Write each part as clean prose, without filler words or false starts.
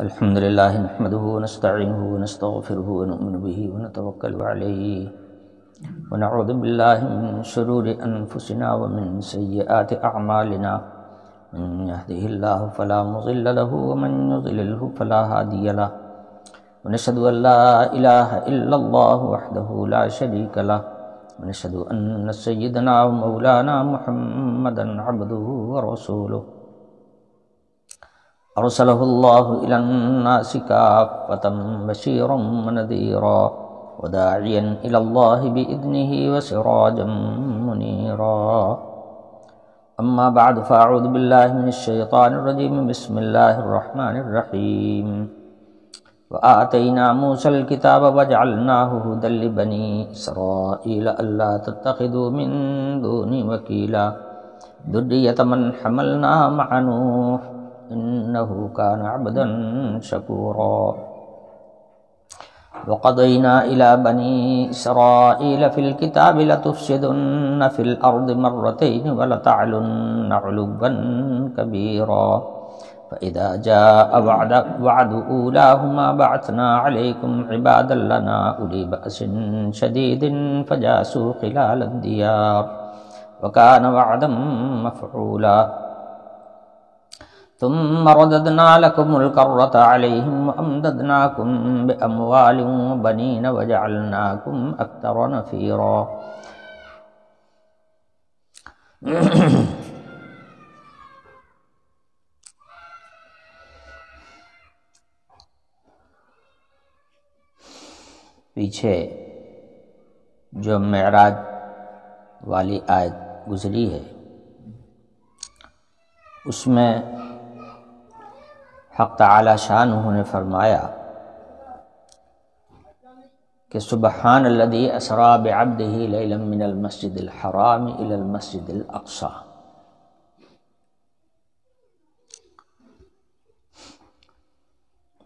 الحمد لله نحمده ونستعينه ونستغفره ونؤمن به ونتوكل عليه ونعوذ بالله من شرور أنفسنا ومن سيئات أعمالنا من يهده الله فلا مضل له ومن يضلله فلا هادي له ونشهد أن لا إله إلا الله وحده لا شريك له ونشهد أن سيدنا ومولانا محمدا عبده ورسوله أرسله الله إلى الناس كافة بشيرا ونذيرا وداعيا إلى الله بإذنه وسراجا منيرا أما بعد فأعوذ بالله من الشيطان الرجيم بسم الله الرحمن الرحيم وآتينا موسى الكتاب وجعلناه هدى لبني إسرائيل ألا تتخذوا من دوني وكيلا ذرية من حملنا مع نوح إنه كان عبدا شكورا وقضينا إلى بني إسرائيل في الكتاب لتفسدن في الأرض مرتين ولتعلن علوا كبيرا فإذا جاء وعد أولاهما بعثنا عليكم عبادا لنا أولي بأس شديد فجاسوا خلال الديار وكان وعدا مفعولا ثم رددنا لكم الكرة عليهم وأمددناكم بأموال وبنين وجعلناكم أكثر نفيرا پیچھے جو معراج والی آیت گزری ہے اس میں حق تعالی شانہ نے فرمایا کہ سبحان الذی اسری بعبدہ لیلا من المسجد الحرام الی المسجد الاقصی،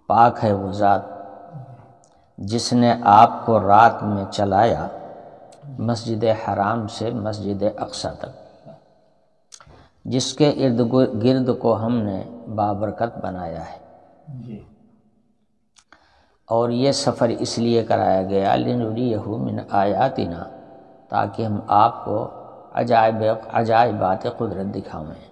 پاک ہے وہ ذات جس نے آپ کو رات میں چلایا مسجد حرام سے مسجد اقصی تک، جس کے ارد گرد کو ہم نے بابرکت بنایا ہے اور یہ سفر اس لیے کرایا گیا لنریہ من آیاتنا، تاکہ ہم آپ کو عجائبات قدرت دکھاویں۔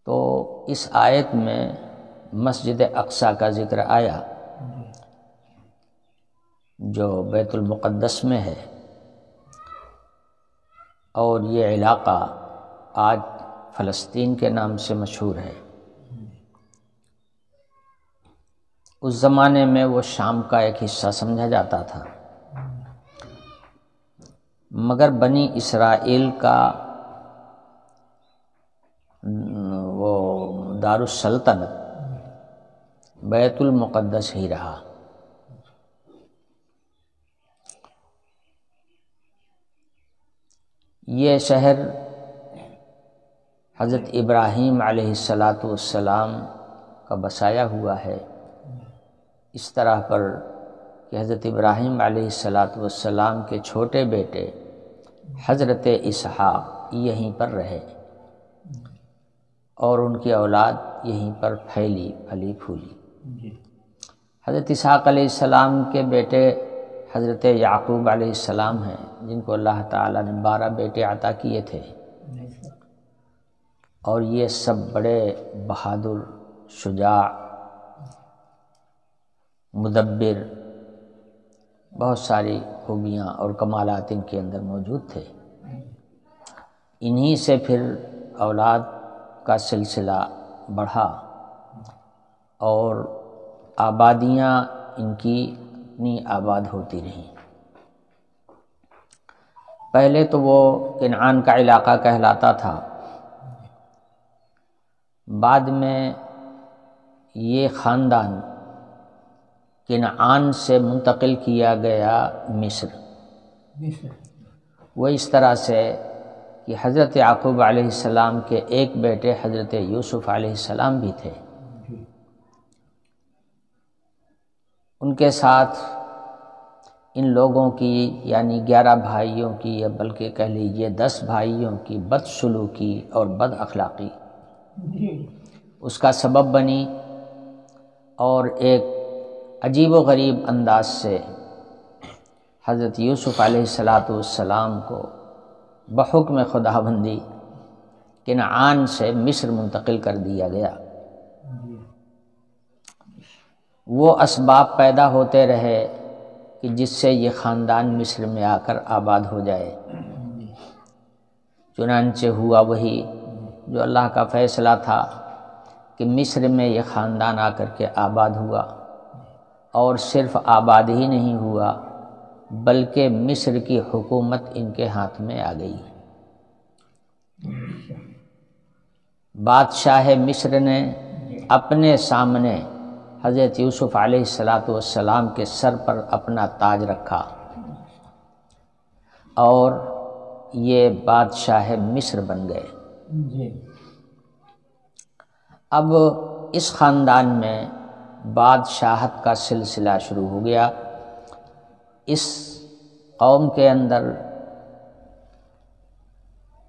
تو اس آیت میں مسجد اقصی کا ذکر آیا جو بیت المقدس میں ہے، اور یہ علاقہ آج فلسطین کے نام سے مشہور ہے۔ اس زمانے میں وہ شام کا ایک حصہ سمجھا جاتا تھا، مگر بنی اسرائیل کا وہ دارالسلطنت بیت المقدس ہی رہا۔ یہ شہر حضرت ابراہیم علیہ السلام کا بسایا ہوا ہے، اس طرح پر کہ حضرت ابراہیم علیہ السلام کے چھوٹے بیٹے حضرت اسحاق یہیں پر رہے اور ان کی اولاد یہیں پر پھیلی پھولی۔ حضرت اسحاق علیہ السلام کے بیٹے حضرت یعقوب علیہ السلام ہیں، جن کو اللہ تعالیٰ نے 12 بیٹے عطا کیے تھے، اور یہ سب بڑے بہادر، شجاع، مدبر، بہت ساری خوبیاں اور کمالات ان کے اندر موجود تھے۔ انہی سے پھر اولاد کا سلسلہ بڑھا اور آبادیاں ان کی اتنی آباد ہوتی رہیں۔ پہلے تو وہ کنعان کا علاقہ کہلاتا تھا، بعد میں یہ خاندان کنعان سے منتقل کیا گیا مصر۔ وہ اس طرح سے کہ حضرت یعقوب علیہ السلام کے ایک بیٹے حضرت یوسف علیہ السلام بھی تھے، ان کے ساتھ ان لوگوں کی یعنی 11 بھائیوں کی یا بلکہ کہہ لیجیے 10 بھائیوں کی بدسلوکی اور بد اخلاقی اس کا سبب بنی، اور ایک عجیب و غریب انداز سے حضرت یوسف علیہ السلام کو بحکم خداوندی کنعان سے مصر منتقل کر دیا گیا۔ وہ اسباب پیدا ہوتے رہے کہ جس سے یہ خاندان مصر میں آ کر آباد ہو جائے، چنانچہ ہوا وہی جو اللہ کا فیصلہ تھا کہ مصر میں یہ خاندان آ کر کے آباد ہوا، اور صرف آباد ہی نہیں ہوا بلکہ مصر کی حکومت ان کے ہاتھ میں آ گئی۔ بادشاہ مصر نے اپنے سامنے حضرت یوسف علیہ السلام کے سر پر اپنا تاج رکھا، اور یہ بادشاہ مصر بن گئے۔ اب اس خاندان میں بادشاہت کا سلسلہ شروع ہو گیا۔ اس قوم کے اندر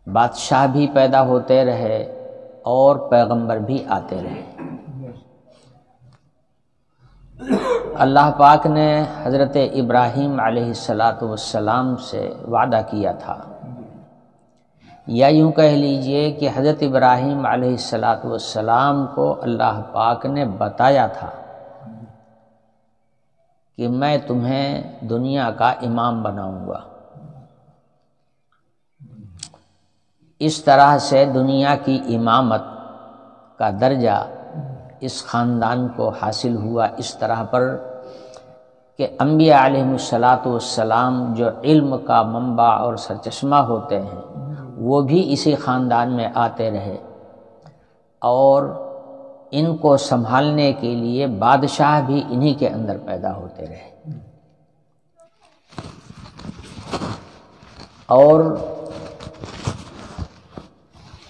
بادشاہ بھی پیدا ہوتے رہے اور پیغمبر بھی آتے رہے۔ اللہ پاک نے حضرت ابراہیم علیہ السلام سے وعدہ کیا تھا، یا یوں کہہ لیجئے کہ حضرت ابراہیم علیہ السلام کو اللہ پاک نے بتایا تھا کہ میں تمہیں دنیا کا امام بناؤں گا۔ اس طرح سے دنیا کی امامت کا درجہ اس خاندان کو حاصل ہوا، اس طرح پر کہ انبیاء علیہ السلام جو علم کا منبع اور سرچشمہ ہوتے ہیں وہ بھی اسی خاندان میں آتے رہے، اور ان کو سنبھالنے کے لیے بادشاہ بھی انہی کے اندر پیدا ہوتے رہے۔ اور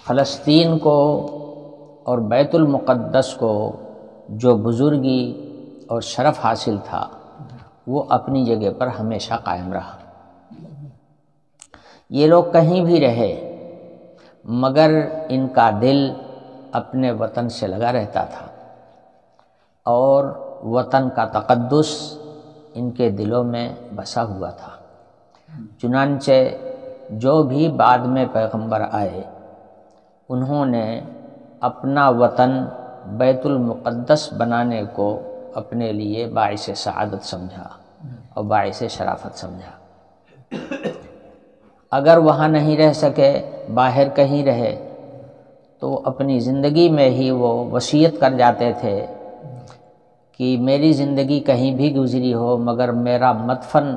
فلسطین کو اور بیت المقدس کو جو بزرگی اور شرف حاصل تھا وہ اپنی جگہ پر ہمیشہ قائم رہا۔ یہ لوگ کہیں بھی رہے مگر ان کا دل اپنے وطن سے لگا رہتا تھا، اور وطن کا تقدس ان کے دلوں میں بسا ہوا تھا۔ چنانچہ جو بھی بعد میں پیغمبر آئے انہوں نے اپنا وطن بیت المقدس بنانے کو اپنے لیے باعث سعادت سمجھا اور باعث شرافت سمجھا۔ اگر وہاں نہیں رہ سکے، باہر کہیں رہے، تو اپنی زندگی میں ہی وہ وصیت کر جاتے تھے کہ میری زندگی کہیں بھی گزری ہو مگر میرا مدفن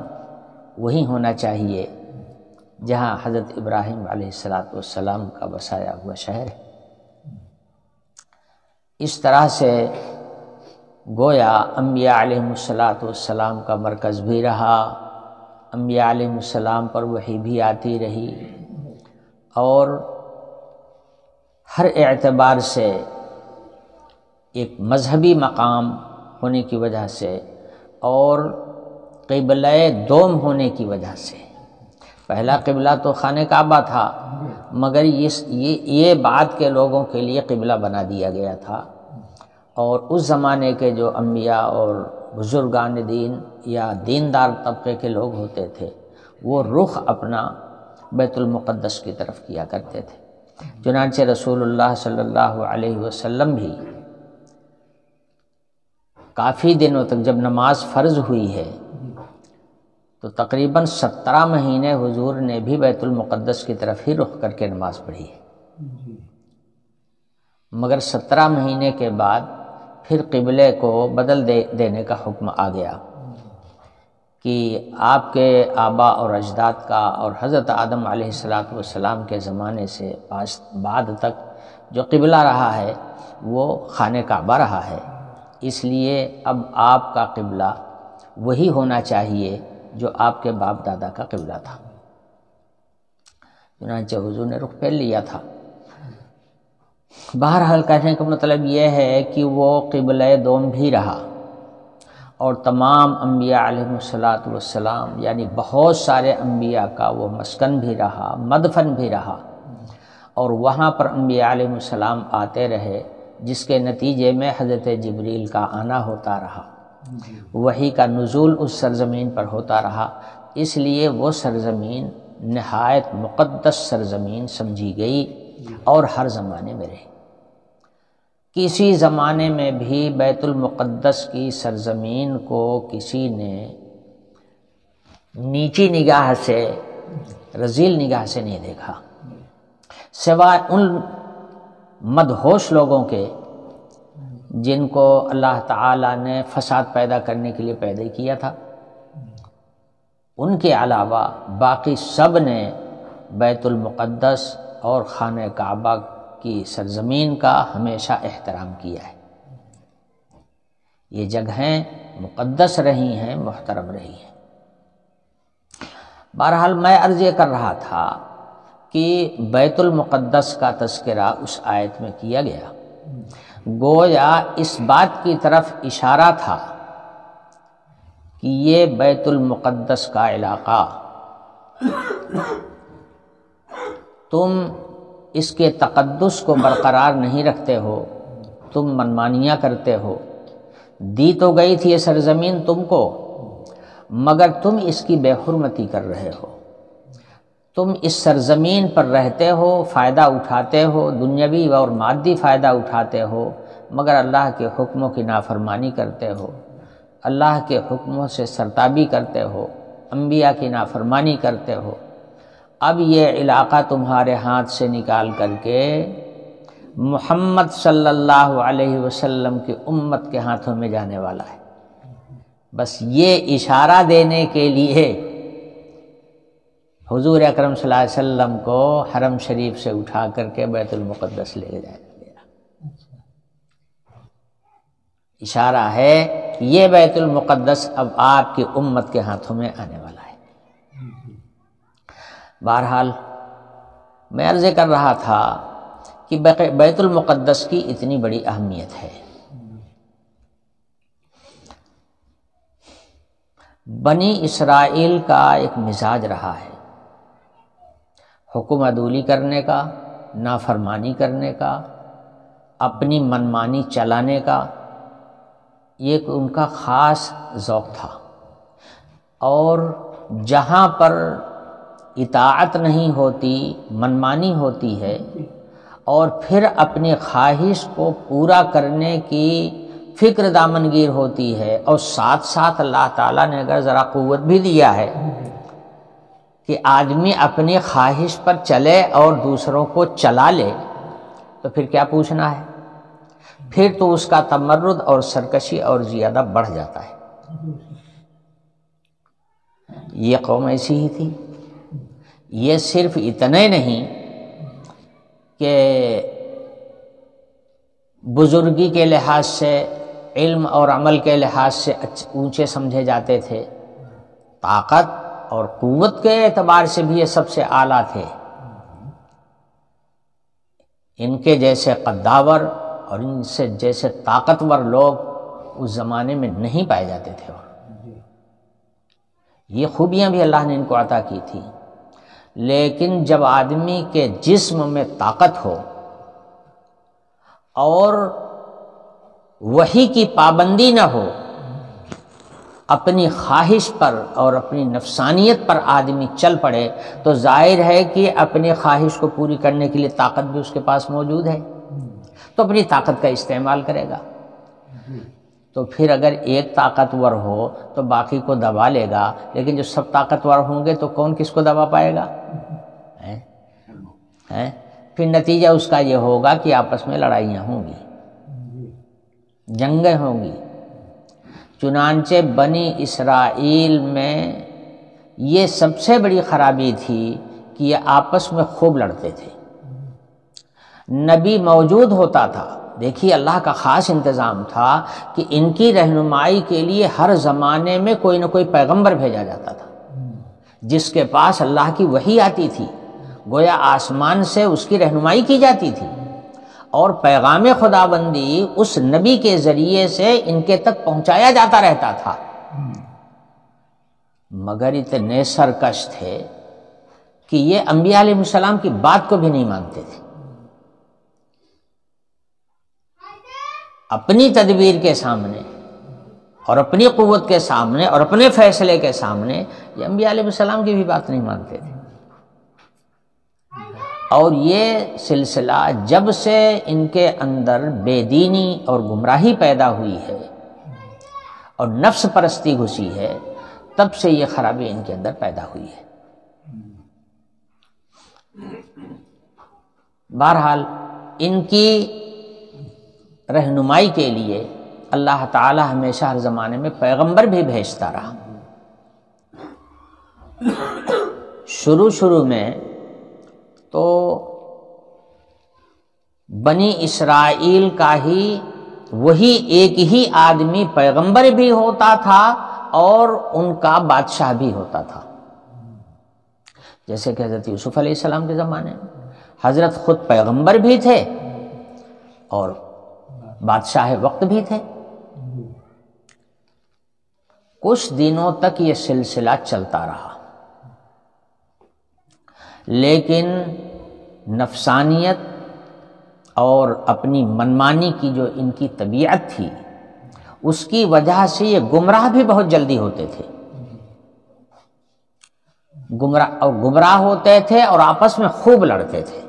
وہی ہونا چاہیے جہاں حضرت ابراہیم علیہ السلام کا بسایا ہوا شہر ہے۔ اس طرح سے گویا انبیاء علیہ السلام کا مرکز بھی رہا، انبیاء علیہ السلام پر وحی بھی آتی رہی، اور ہر اعتبار سے ایک مذہبی مقام ہونے کی وجہ سے اور قبلہ دوم ہونے کی وجہ سے، پہلا قبلہ تو خانہ کعبہ تھا مگر یہ بعد کے لوگوں کے لیے قبلہ بنا دیا گیا تھا، اور اس زمانے کے جو انبیاء اور بزرگان دین یا دیندار طبقے کے لوگ ہوتے تھے وہ رخ اپنا بیت المقدس کی طرف کیا کرتے تھے۔ چنانچہ رسول اللہ صلی اللہ علیہ وسلم بھی کافی دنوں تک، جب نماز فرض ہوئی ہے تو تقریباً 17 مہینے حضور نے بھی بیت المقدس کی طرف ہی رخ کر کے نماز پڑھی ہے، مگر 17 مہینے کے بعد پھر قبلے کو بدل دینے کا حکم آ گیا کہ آپ کے آبا اور اجداد کا اور حضرت آدم علیہ السلام کے زمانے سے بعد تک جو قبلہ رہا ہے وہ خانہ کعبہ رہا ہے، اس لیے اب آپ کا قبلہ وہی ہونا چاہیے جو آپ کے باپ دادا کا قبلہ تھا۔ چنانچہ حضور نے رخ پھیر لیا تھا۔ بہرحال کہنے کا مطلب یہ ہے کہ وہ قبلہ دوم بھی رہا، اور تمام انبیاء علیہم السلام یعنی بہت سارے انبیاء کا وہ مسکن بھی رہا، مدفن بھی رہا، اور وہاں پر انبیاء علیہم السلام آتے رہے، جس کے نتیجے میں حضرت جبریل کا آنا ہوتا رہا، وحی کا نزول اس سرزمین پر ہوتا رہا، اس لیے وہ سرزمین نہایت مقدس سرزمین سمجھی گئی اور ہر زمانے میں رہی۔ کسی زمانے میں بھی بیت المقدس کی سرزمین کو کسی نے نیچی نگاہ سے، رذیل نگاہ سے نہیں دیکھا، سوائے ان مدہوش لوگوں کے جن کو اللہ تعالیٰ نے فساد پیدا کرنے کے لیے پیدا کیا تھا۔ ان کے علاوہ باقی سب نے بیت المقدس اور خانہ کعبہ کی سرزمین کا ہمیشہ احترام کیا ہے۔ یہ جگہیں مقدس رہی ہیں، محترم رہی ہیں۔ بہرحال میں عرض یہ کر رہا تھا کہ بیت المقدس کا تذکرہ اس آیت میں کیا گیا، گویا اس بات کی طرف اشارہ تھا کہ یہ بیت المقدس کا علاقہ تم اس کے تقدس کو برقرار نہیں رکھتے ہو، تم منمانیاں کرتے ہو، دی تو گئی تھی یہ سرزمین تم کو، مگر تم اس کی بے حرمتی کر رہے ہو، تم اس سرزمین پر رہتے ہو، فائدہ اٹھاتے ہو، دنیاوی اور مادی فائدہ اٹھاتے ہو، مگر اللہ کے حکموں کی نافرمانی کرتے ہو، اللہ کے حکموں سے سرتابی کرتے ہو، انبیاء کی نافرمانی کرتے ہو۔ اب یہ علاقہ تمہارے ہاتھ سے نکال کر کے محمد صلی اللہ علیہ وسلم کی امت کے ہاتھوں میں جانے والا ہے۔ بس یہ اشارہ دینے کے لیے حضور اکرم صلی اللہ علیہ وسلم کو حرم شریف سے اٹھا کر کے بیت المقدس لے جایا گیا۔ اشارہ ہے کہ یہ بیت المقدس اب آپ کی امت کے ہاتھوں میں آنے والا ہے۔ بہرحال میں عرض کر رہا تھا کہ بیت المقدس کی اتنی بڑی اہمیت ہے۔ بنی اسرائیل کا ایک مزاج رہا ہے، حکم عدولی کرنے کا، نافرمانی کرنے کا، اپنی منمانی چلانے کا، یہ ان کا خاص ذوق تھا، اور جہاں پر اطاعت نہیں ہوتی، منمانی ہوتی ہے، اور پھر اپنی خواہش کو پورا کرنے کی فکر دامنگیر ہوتی ہے، اور ساتھ ساتھ اللہ تعالیٰ نے اگر ذرا قوت بھی دیا ہے کہ آدمی اپنی خواہش پر چلے اور دوسروں کو چلا لے، تو پھر کیا پوچھنا ہے؟ پھر تو اس کا تمرد اور سرکشی اور زیادہ بڑھ جاتا ہے۔ یہ قوم ایسی ہی تھی۔ یہ صرف اتنے نہیں کہ بزرگی کے لحاظ سے، علم اور عمل کے لحاظ سے اونچے سمجھے جاتے تھے، طاقت اور قوت کے اعتبار سے بھی یہ سب سے اعلیٰ تھے۔ ان کے جیسے قداور اور ان سے جیسے طاقتور لوگ اس زمانے میں نہیں پائے جاتے تھے، اور یہ خوبیاں بھی اللہ نے ان کو عطا کی تھی۔ لیکن جب آدمی کے جسم میں طاقت ہو اور وحی کی پابندی نہ ہو، اپنی خواہش پر اور اپنی نفسانیت پر آدمی چل پڑے، تو ظاہر ہے کہ اپنی خواہش کو پوری کرنے کے لیے طاقت بھی اس کے پاس موجود ہے، تو اپنی طاقت کا استعمال کرے گا۔ تو پھر اگر ایک طاقتور ہو تو باقی کو دبا لے گا، لیکن جو سب طاقتور ہوں گے تو کون کس کو دبا پائے گا؟ پھر نتیجہ اس کا یہ ہوگا کہ آپس میں لڑائیاں ہوں گی، جنگیں ہوں گی۔ چنانچہ بنی اسرائیل میں یہ سب سے بڑی خرابی تھی کہ یہ آپس میں خوب لڑتے تھے۔ نبی موجود ہوتا تھا، دیکھیے اللہ کا خاص انتظام تھا کہ ان کی رہنمائی کے لیے ہر زمانے میں کوئی نہ کوئی پیغمبر بھیجا جاتا تھا، جس کے پاس اللہ کی وحی آتی تھی، گویا آسمان سے اس کی رہنمائی کی جاتی تھی، اور پیغام خداوندی اس نبی کے ذریعے سے ان کے تک پہنچایا جاتا رہتا تھا، مگر اتنے سرکش تھے کہ یہ انبیاء علیہ السلام کی بات کو بھی نہیں مانتے تھے۔ اپنی تدبیر کے سامنے اور اپنی قوت کے سامنے اور اپنے فیصلے کے سامنے یہ انبیاء علیہ السلام کی بھی بات نہیں مانتے تھے۔ اور یہ سلسلہ جب سے ان کے اندر بے دینی اور گمراہی پیدا ہوئی ہے اور نفس پرستی گھسی ہے، تب سے یہ خرابی ان کے اندر پیدا ہوئی ہے۔ بہرحال ان کی رہنمائی کے لیے اللہ تعالی ہمیشہ ہر زمانے میں پیغمبر بھی بھیجتا رہا۔ شروع میں تو بنی اسرائیل کا ہی وہی ایک ہی آدمی پیغمبر بھی ہوتا تھا اور ان کا بادشاہ بھی ہوتا تھا، جیسے کہ حضرت یوسف علیہ السلام کے زمانے میں حضرت خود پیغمبر بھی تھے اور بادشاہ وقت بھی تھے۔ کچھ دنوں تک یہ سلسلہ چلتا رہا، لیکن نفسانیت اور اپنی منمانی کی جو ان کی طبیعت تھی، اس کی وجہ سے یہ گمراہ بھی بہت جلدی ہوتے تھے، گمراہ ہوتے تھے اور آپس میں خوب لڑتے تھے،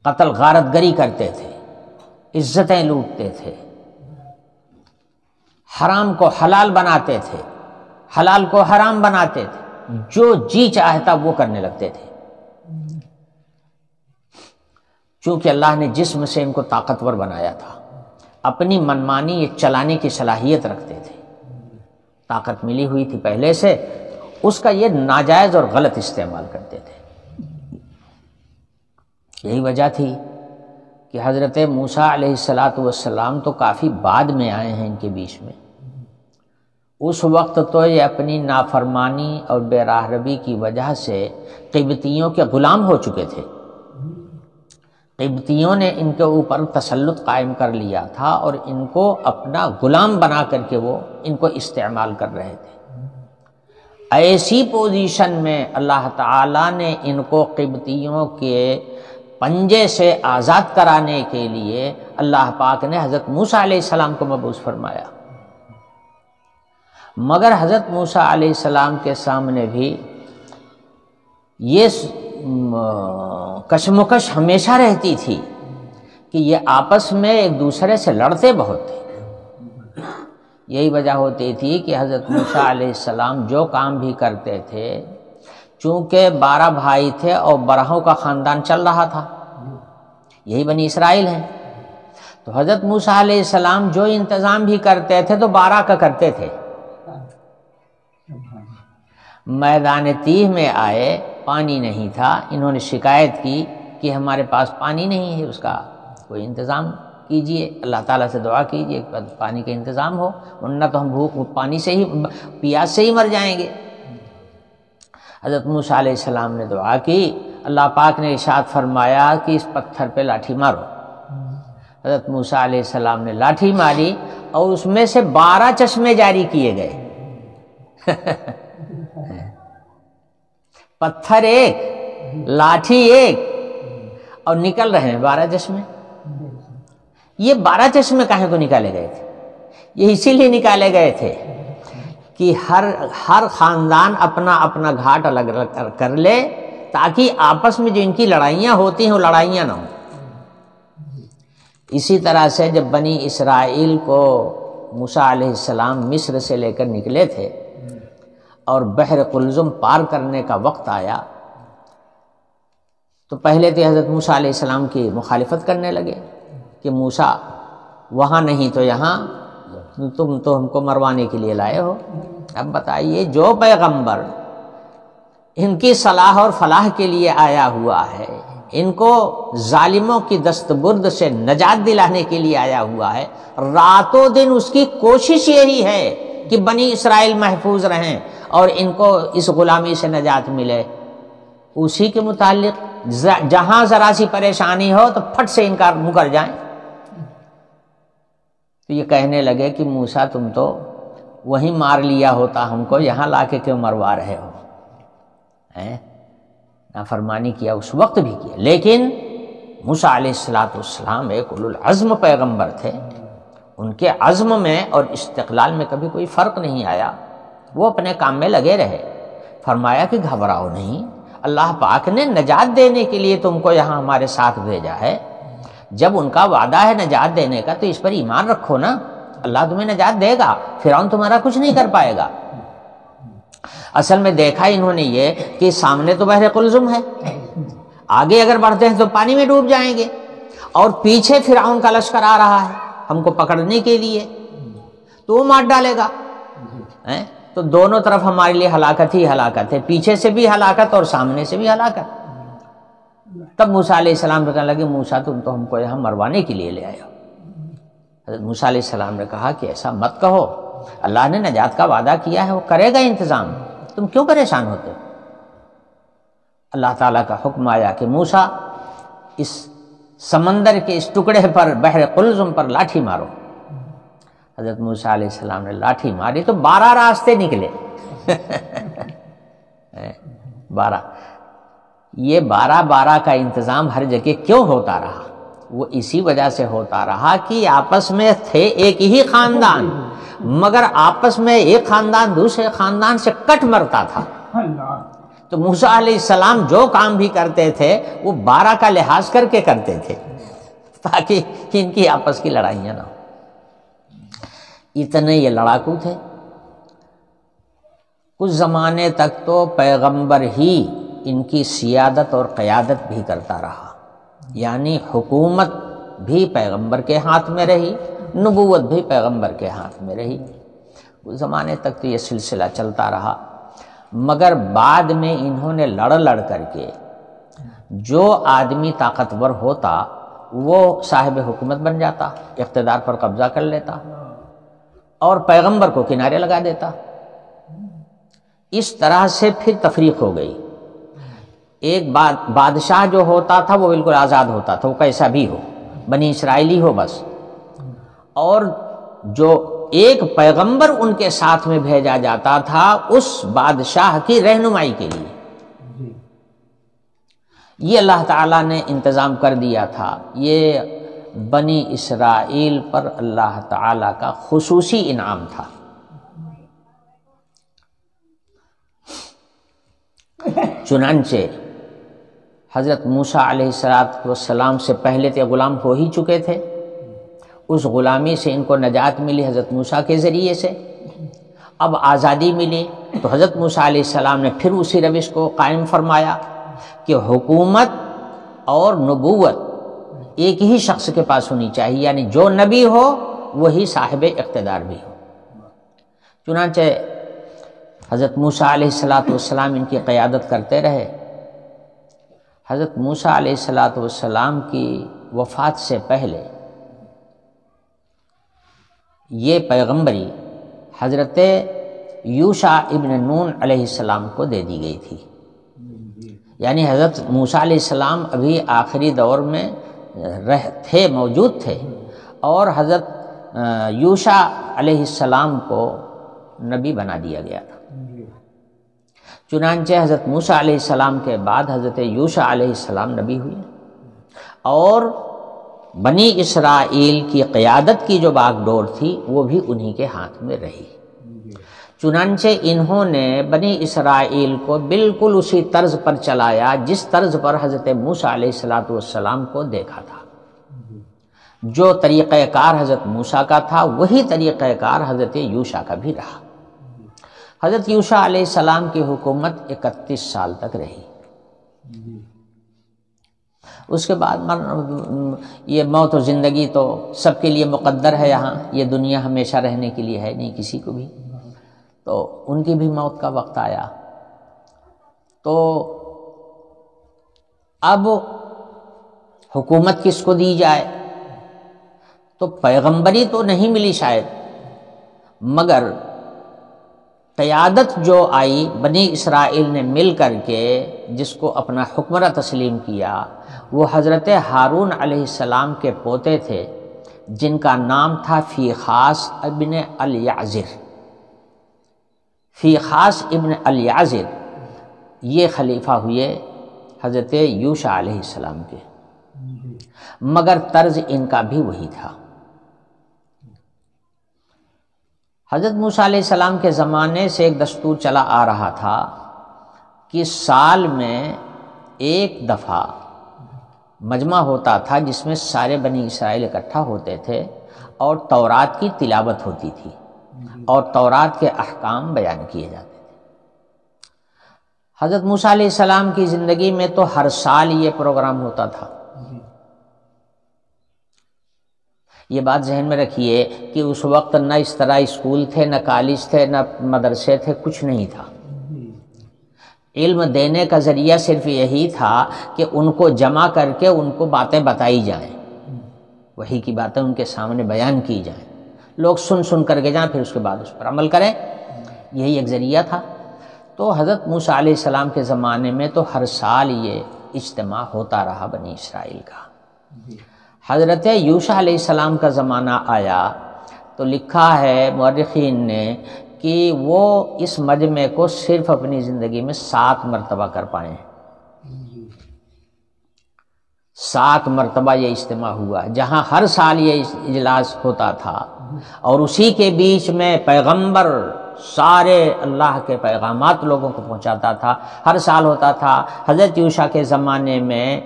قتل غارت گری کرتے تھے، عزتیں لوٹتے تھے، حرام کو حلال بناتے تھے، حلال کو حرام بناتے تھے، جو جی چاہتا وہ کرنے لگتے تھے۔ چونکہ اللہ نے جسم سے ان کو طاقتور بنایا تھا، اپنی منمانی یہ چلانے کی صلاحیت رکھتے تھے، طاقت ملی ہوئی تھی پہلے سے، اس کا یہ ناجائز اور غلط استعمال کرتے تھے۔ یہی وجہ تھی کہ حضرت موسیٰ علیہ السلام تو کافی بعد میں آئے ہیں ان کے بیچ میں۔ اس وقت تو یہ اپنی نافرمانی اور بے راہ روی کی وجہ سے قبطیوں کے غلام ہو چکے تھے۔ قبطیوں نے ان کے اوپر تسلط قائم کر لیا تھا اور ان کو اپنا غلام بنا کر کے وہ ان کو استعمال کر رہے تھے۔ ایسی پوزیشن میں اللہ تعالیٰ نے ان کو قبطیوں کے پنجے سے آزاد کرانے کے لیے اللہ پاک نے حضرت موسیٰ علیہ السلام کو مبعوث فرمایا، مگر حضرت موسیٰ علیہ السلام کے سامنے بھی یہ کشمکش ہمیشہ رہتی تھی کہ یہ آپس میں ایک دوسرے سے لڑتے بہت تھے۔ یہی وجہ ہوتی تھی کہ حضرت موسیٰ علیہ السلام جو کام بھی کرتے تھے، چونکہ 12 بھائی تھے اور 12 کا خاندان چل رہا تھا، یہی بنی اسرائیل ہیں، تو حضرت موسیٰ علیہ السلام جو انتظام بھی کرتے تھے تو 12 کا کرتے تھے۔ میدان تیہ میں آئے، پانی نہیں تھا، انہوں نے شکایت کی کہ ہمارے پاس پانی نہیں ہے، اس کا کوئی انتظام کیجئے، اللہ تعالیٰ سے دعا کیجئے پانی کا انتظام ہو، ورنہ تو ہم بھوک پانی سے ہی پیاس سے ہی مر جائیں گے۔ حضرت موسیٰ علیہ السلام نے دعا کی، اللہ پاک نے ارشاد فرمایا کہ اس پتھر پہ لاٹھی مارو۔ حضرت موسیٰ علیہ السلام نے لاٹھی ماری اور اس میں سے 12 چشمے جاری کیے گئے۔ پتھر ایک، لاٹھی ایک، اور نکل رہے ہیں 12 چشمے۔ یہ 12 چشمے کہاں کو نکالے گئے تھے؟ یہ اسی لیے نکالے گئے تھے کہ ہر خاندان اپنا اپنا گھاٹ الگ الگ کر لے، تاکہ آپس میں جو ان کی لڑائیاں ہوتی ہیں وہ لڑائیاں نہ ہوں۔ اسی طرح سے جب بنی اسرائیل کو موسیٰ علیہ السلام مصر سے لے کر نکلے تھے اور بحر قلزم پار کرنے کا وقت آیا، تو پہلے تو حضرت موسیٰ علیہ السلام کی مخالفت کرنے لگے کہ موسیٰ وہاں نہیں تو یہاں، تم تو ہم کو مروانے کے لیے لائے ہو۔ اب بتائیے، جو پیغمبر ان کی صلاح اور فلاح کے لیے آیا ہوا ہے، ان کو ظالموں کی دستبرد سے نجات دلانے کے لیے آیا ہوا ہے، راتوں دن اس کی کوشش یہی ہے کہ بنی اسرائیل محفوظ رہیں اور ان کو اس غلامی سے نجات ملے، اسی کے متعلق جہاں ذرا سی پریشانی ہو تو پھٹ سے انکار مکر جائیں۔ تو یہ کہنے لگے کہ موسیٰ تم تو وہیں مار لیا ہوتا ہم کو، یہاں لا کے کیوں مروا رہے ہو؟ نافرمانی کیا اس وقت بھی کیا، لیکن موسیٰ علیہ السلام ایک اولو العزم پیغمبر تھے، ان کے عزم میں اور استقلال میں کبھی کوئی فرق نہیں آیا، وہ اپنے کام میں لگے رہے۔ فرمایا کہ گھبراؤ نہیں، اللہ پاک نے نجات دینے کے لیے تم کو یہاں ہمارے ساتھ بھیجا ہے، جب ان کا وعدہ ہے نجات دینے کا تو اس پر ایمان رکھو نا، اللہ تمہیں نجات دے گا، فرعون تمہارا کچھ نہیں کر پائے گا۔ اصل میں دیکھا انہوں نے یہ کہ سامنے تو بحر قلزم ہے، آگے اگر بڑھتے ہیں تو پانی میں ڈوب جائیں گے، اور پیچھے فرعون کا لشکر آ رہا ہے ہم کو پکڑنے کے لیے، تو وہ مار ڈالے گا، تو دونوں طرف ہمارے لیے ہلاکت ہی ہلاکت ہے، پیچھے سے بھی ہلاکت اور سامنے سے بھی ہلاکت۔ تب موسیٰ علیہ السلام کہنے لگے موسیٰ تم تو ہم کو یہاں مروانے کے لیے لے آئے ہو۔ حضرت موسیٰ علیہ السلام نے کہا کہ ایسا مت کہو، اللہ نے نجات کا وعدہ کیا ہے، وہ کرے گا انتظام، تم کیوں پریشان ہوتے ہو؟ اللہ تعالیٰ کا حکم آیا کہ موسیٰ اس سمندر کے اس ٹکڑے پر بحر قلزم پر لاٹھی مارو۔ حضرت موسیٰ علیہ السلام نے لاٹھی ماری تو 12 راستے نکلے 12۔ یہ 12 کا انتظام ہر جگہ کیوں ہوتا رہا؟ وہ اسی وجہ سے ہوتا رہا کہ آپس میں تھے ایک ہی خاندان، مگر آپس میں ایک خاندان دوسرے خاندان سے کٹ مرتا تھا۔ تو موسیٰ علیہ السلام جو کام بھی کرتے تھے وہ 12 کا لحاظ کر کے کرتے تھے تاکہ ان کی آپس کی لڑائیاں نہ ہو۔ اتنے یہ لڑاکو تھے۔ کچھ زمانے تک تو پیغمبر ہی ان کی سیادت اور قیادت بھی کرتا رہا، یعنی حکومت بھی پیغمبر کے ہاتھ میں رہی، نبوت بھی پیغمبر کے ہاتھ میں رہی۔ کچھ زمانے تک تو یہ سلسلہ چلتا رہا، مگر بعد میں انہوں نے لڑ کر کے جو آدمی طاقتور ہوتا وہ صاحب حکومت بن جاتا، اقتدار پر قبضہ کر لیتا اور پیغمبر کو کنارے لگا دیتا۔ اس طرح سے پھر تفریق ہو گئی۔ ایک بادشاہ جو ہوتا تھا وہ بالکل آزاد ہوتا تھا، وہ کیسا بھی ہو، بنی اسرائیلی ہو بس، اور جو ایک پیغمبر ان کے ساتھ میں بھیجا جاتا تھا اس بادشاہ کی رہنمائی کے لیے۔ یہ اللہ تعالیٰ نے انتظام کر دیا تھا۔ یہ بنی اسرائیل پر اللہ تعالیٰ کا خصوصی انعام تھا۔ چنانچہ حضرت موسیٰ علیہ السلام سے پہلے تو غلام ہو ہی چکے تھے، اس غلامی سے ان کو نجات ملی حضرت موسیٰ کے ذریعے سے۔ اب آزادی ملی تو حضرت موسیٰ علیہ السلام نے پھر اسی روش کو قائم فرمایا کہ حکومت اور نبوت ایک ہی شخص کے پاس ہونی چاہیے، یعنی جو نبی ہو وہی صاحب اقتدار بھی ہو۔ چنانچہ حضرت موسیٰ علیہ السلام ان کی قیادت کرتے رہے۔ حضرت موسیٰ علیہ السلام کی وفات سے پہلے یہ پیغمبری حضرت یوشع ابن نون علیہ السلام کو دے دی گئی تھی، یعنی حضرت موسیٰ علیہ السلام ابھی آخری دور میں موجود تھے، اور حضرت یوشع علیہ السلام کو نبی بنا دیا گیا تھا۔ چنانچہ حضرت موسیٰ علیہ السلام کے بعد حضرت یوشع علیہ السلام نبی ہوئے، اور بنی اسرائیل کی قیادت کی جو باغ ڈور تھی وہ بھی انہی کے ہاتھ میں رہی۔ چنانچہ انہوں نے بنی اسرائیل کو بالکل اسی طرز پر چلایا جس طرز پر حضرت موسیٰ علیہ السلام کو دیکھا تھا۔ جو طریقہ کار حضرت موسیٰ کا تھا وہی طریقہ کار حضرت یوشع کا بھی رہا۔ حضرت یوشع علیہ السلام کی حکومت 31 سال تک رہی۔ اس کے بعد یہ موت و زندگی تو سب کے لیے مقدر ہے، یہاں یہ دنیا ہمیشہ رہنے کے لیے ہے نہیں کسی کو بھی، تو ان کی بھی موت کا وقت آیا۔ تو اب حکومت کس کو دی جائے؟ تو پیغمبری تو نہیں ملی شاید، مگر قیادت جو آئی بنی اسرائیل نے مل کر کے جس کو اپنا حکمراں تسلیم کیا، وہ حضرت ہارون علیہ السلام کے پوتے تھے جن کا نام تھا فیخاس ابن الیعزر۔ فیخاس ابن الیعزر یہ خلیفہ ہوئے حضرت یوشع علیہ السلام کے، مگر طرز ان کا بھی وہی تھا۔ حضرت موسیٰ علیہ السلام کے زمانے سے ایک دستور چلا آ رہا تھا کہ سال میں ایک دفعہ مجمع ہوتا تھا جس میں سارے بنی اسرائیل اکٹھا ہوتے تھے اور تورات کی تلاوت ہوتی تھی اور تورات کے احکام بیان کیے جاتے تھے۔ حضرت موسیٰ علیہ السلام کی زندگی میں تو ہر سال یہ پروگرام ہوتا تھا۔ یہ بات ذہن میں رکھیے کہ اس وقت نہ اس طرح اسکول تھے، نہ کالج تھے، نہ مدرسے تھے، کچھ نہیں تھا۔ علم دینے کا ذریعہ صرف یہی تھا کہ ان کو جمع کر کے ان کو باتیں بتائی جائیں، وہی کی باتیں ان کے سامنے بیان کی جائیں، لوگ سن سن کر کے جائیں، پھر اس کے بعد اس پر عمل کریں، یہی ایک ذریعہ تھا۔ تو حضرت موسیٰ علیہ السلام کے زمانے میں تو ہر سال یہ اجتماع ہوتا رہا بنی اسرائیل کا۔ حضرت یوشع علیہ السلام کا زمانہ آیا تو لکھا ہے مورخین نے کہ وہ اس مجمع کو صرف اپنی زندگی میں 7 مرتبہ کر پائے ہیں۔ 7 مرتبہ یہ اجتماع ہوا، جہاں ہر سال یہ اجلاس ہوتا تھا، اور اسی کے بیچ میں پیغمبر سارے اللہ کے پیغامات لوگوں کو پہنچاتا تھا، ہر سال ہوتا تھا۔ حضرت یوشع کے زمانے میں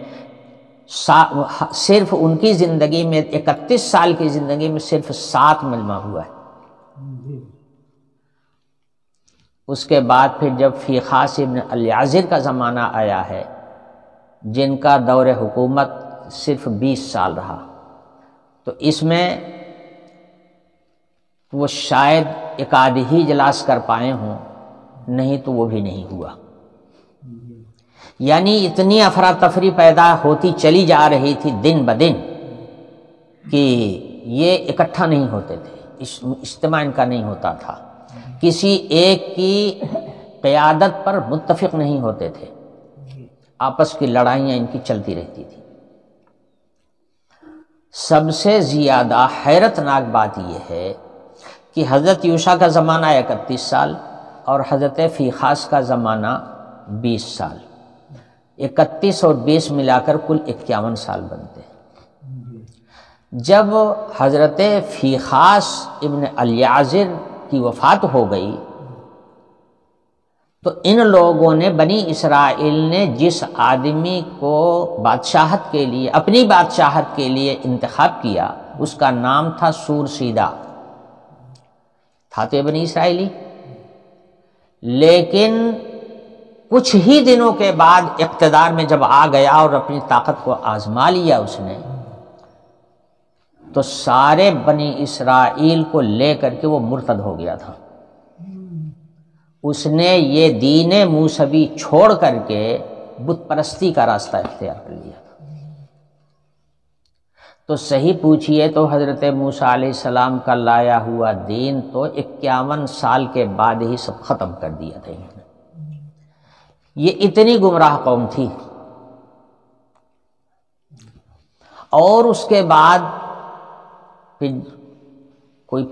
صرف ان کی زندگی میں 31 سال کی زندگی میں صرف 7 مجمع ہوا ہے۔ اس کے بعد پھر جب فیخاس ابن الیعزر کا زمانہ آیا ہے، جن کا دور حکومت صرف 20 سال رہا، تو اس میں وہ شاید ایک آدھ ہی اجلاس کر پائے ہوں، نہیں تو وہ بھی نہیں ہوا۔ یعنی اتنی افراتفری پیدا ہوتی چلی جا رہی تھی دن بدن کہ یہ اکٹھا نہیں ہوتے تھے، اجتماع ان کا نہیں ہوتا تھا، کسی ایک کی قیادت پر متفق نہیں ہوتے تھے، آپس کی لڑائیاں ان کی چلتی رہتی تھی۔ سب سے زیادہ حیرت ناک بات یہ ہے کہ حضرت یوشع کا زمانہ 31 سال اور حضرت فیخاس کا زمانہ 20 سال، 31 اور 20 ملا کر کل 51 سال بنتے ہیں۔ جب حضرت فیخاس ابن الیعزر کی وفات ہو گئی تو ان لوگوں نے بنی اسرائیل نے جس آدمی کو بادشاہت کے لیے، اپنی بادشاہت کے لیے انتخاب کیا، اس کا نام تھا سور سیدہ، تھا تو بنی اسرائیلی، لیکن کچھ ہی دنوں کے بعد اقتدار میں جب آ گیا اور اپنی طاقت کو آزما لیا اس نے، تو سارے بنی اسرائیل کو لے کر کے وہ مرتد ہو گیا تھا۔ اس نے یہ دین موسوی چھوڑ کر کے بت پرستی کا راستہ اختیار کر لیا تھا۔ تو صحیح پوچھئے تو حضرت موسیٰ علیہ السلام کا لایا ہوا دین تو 51 سال کے بعد ہی سب ختم کر دیا تھا انہوں نے۔ یہ اتنی گمراہ قوم تھی۔ اور اس کے بعد پھر کوئی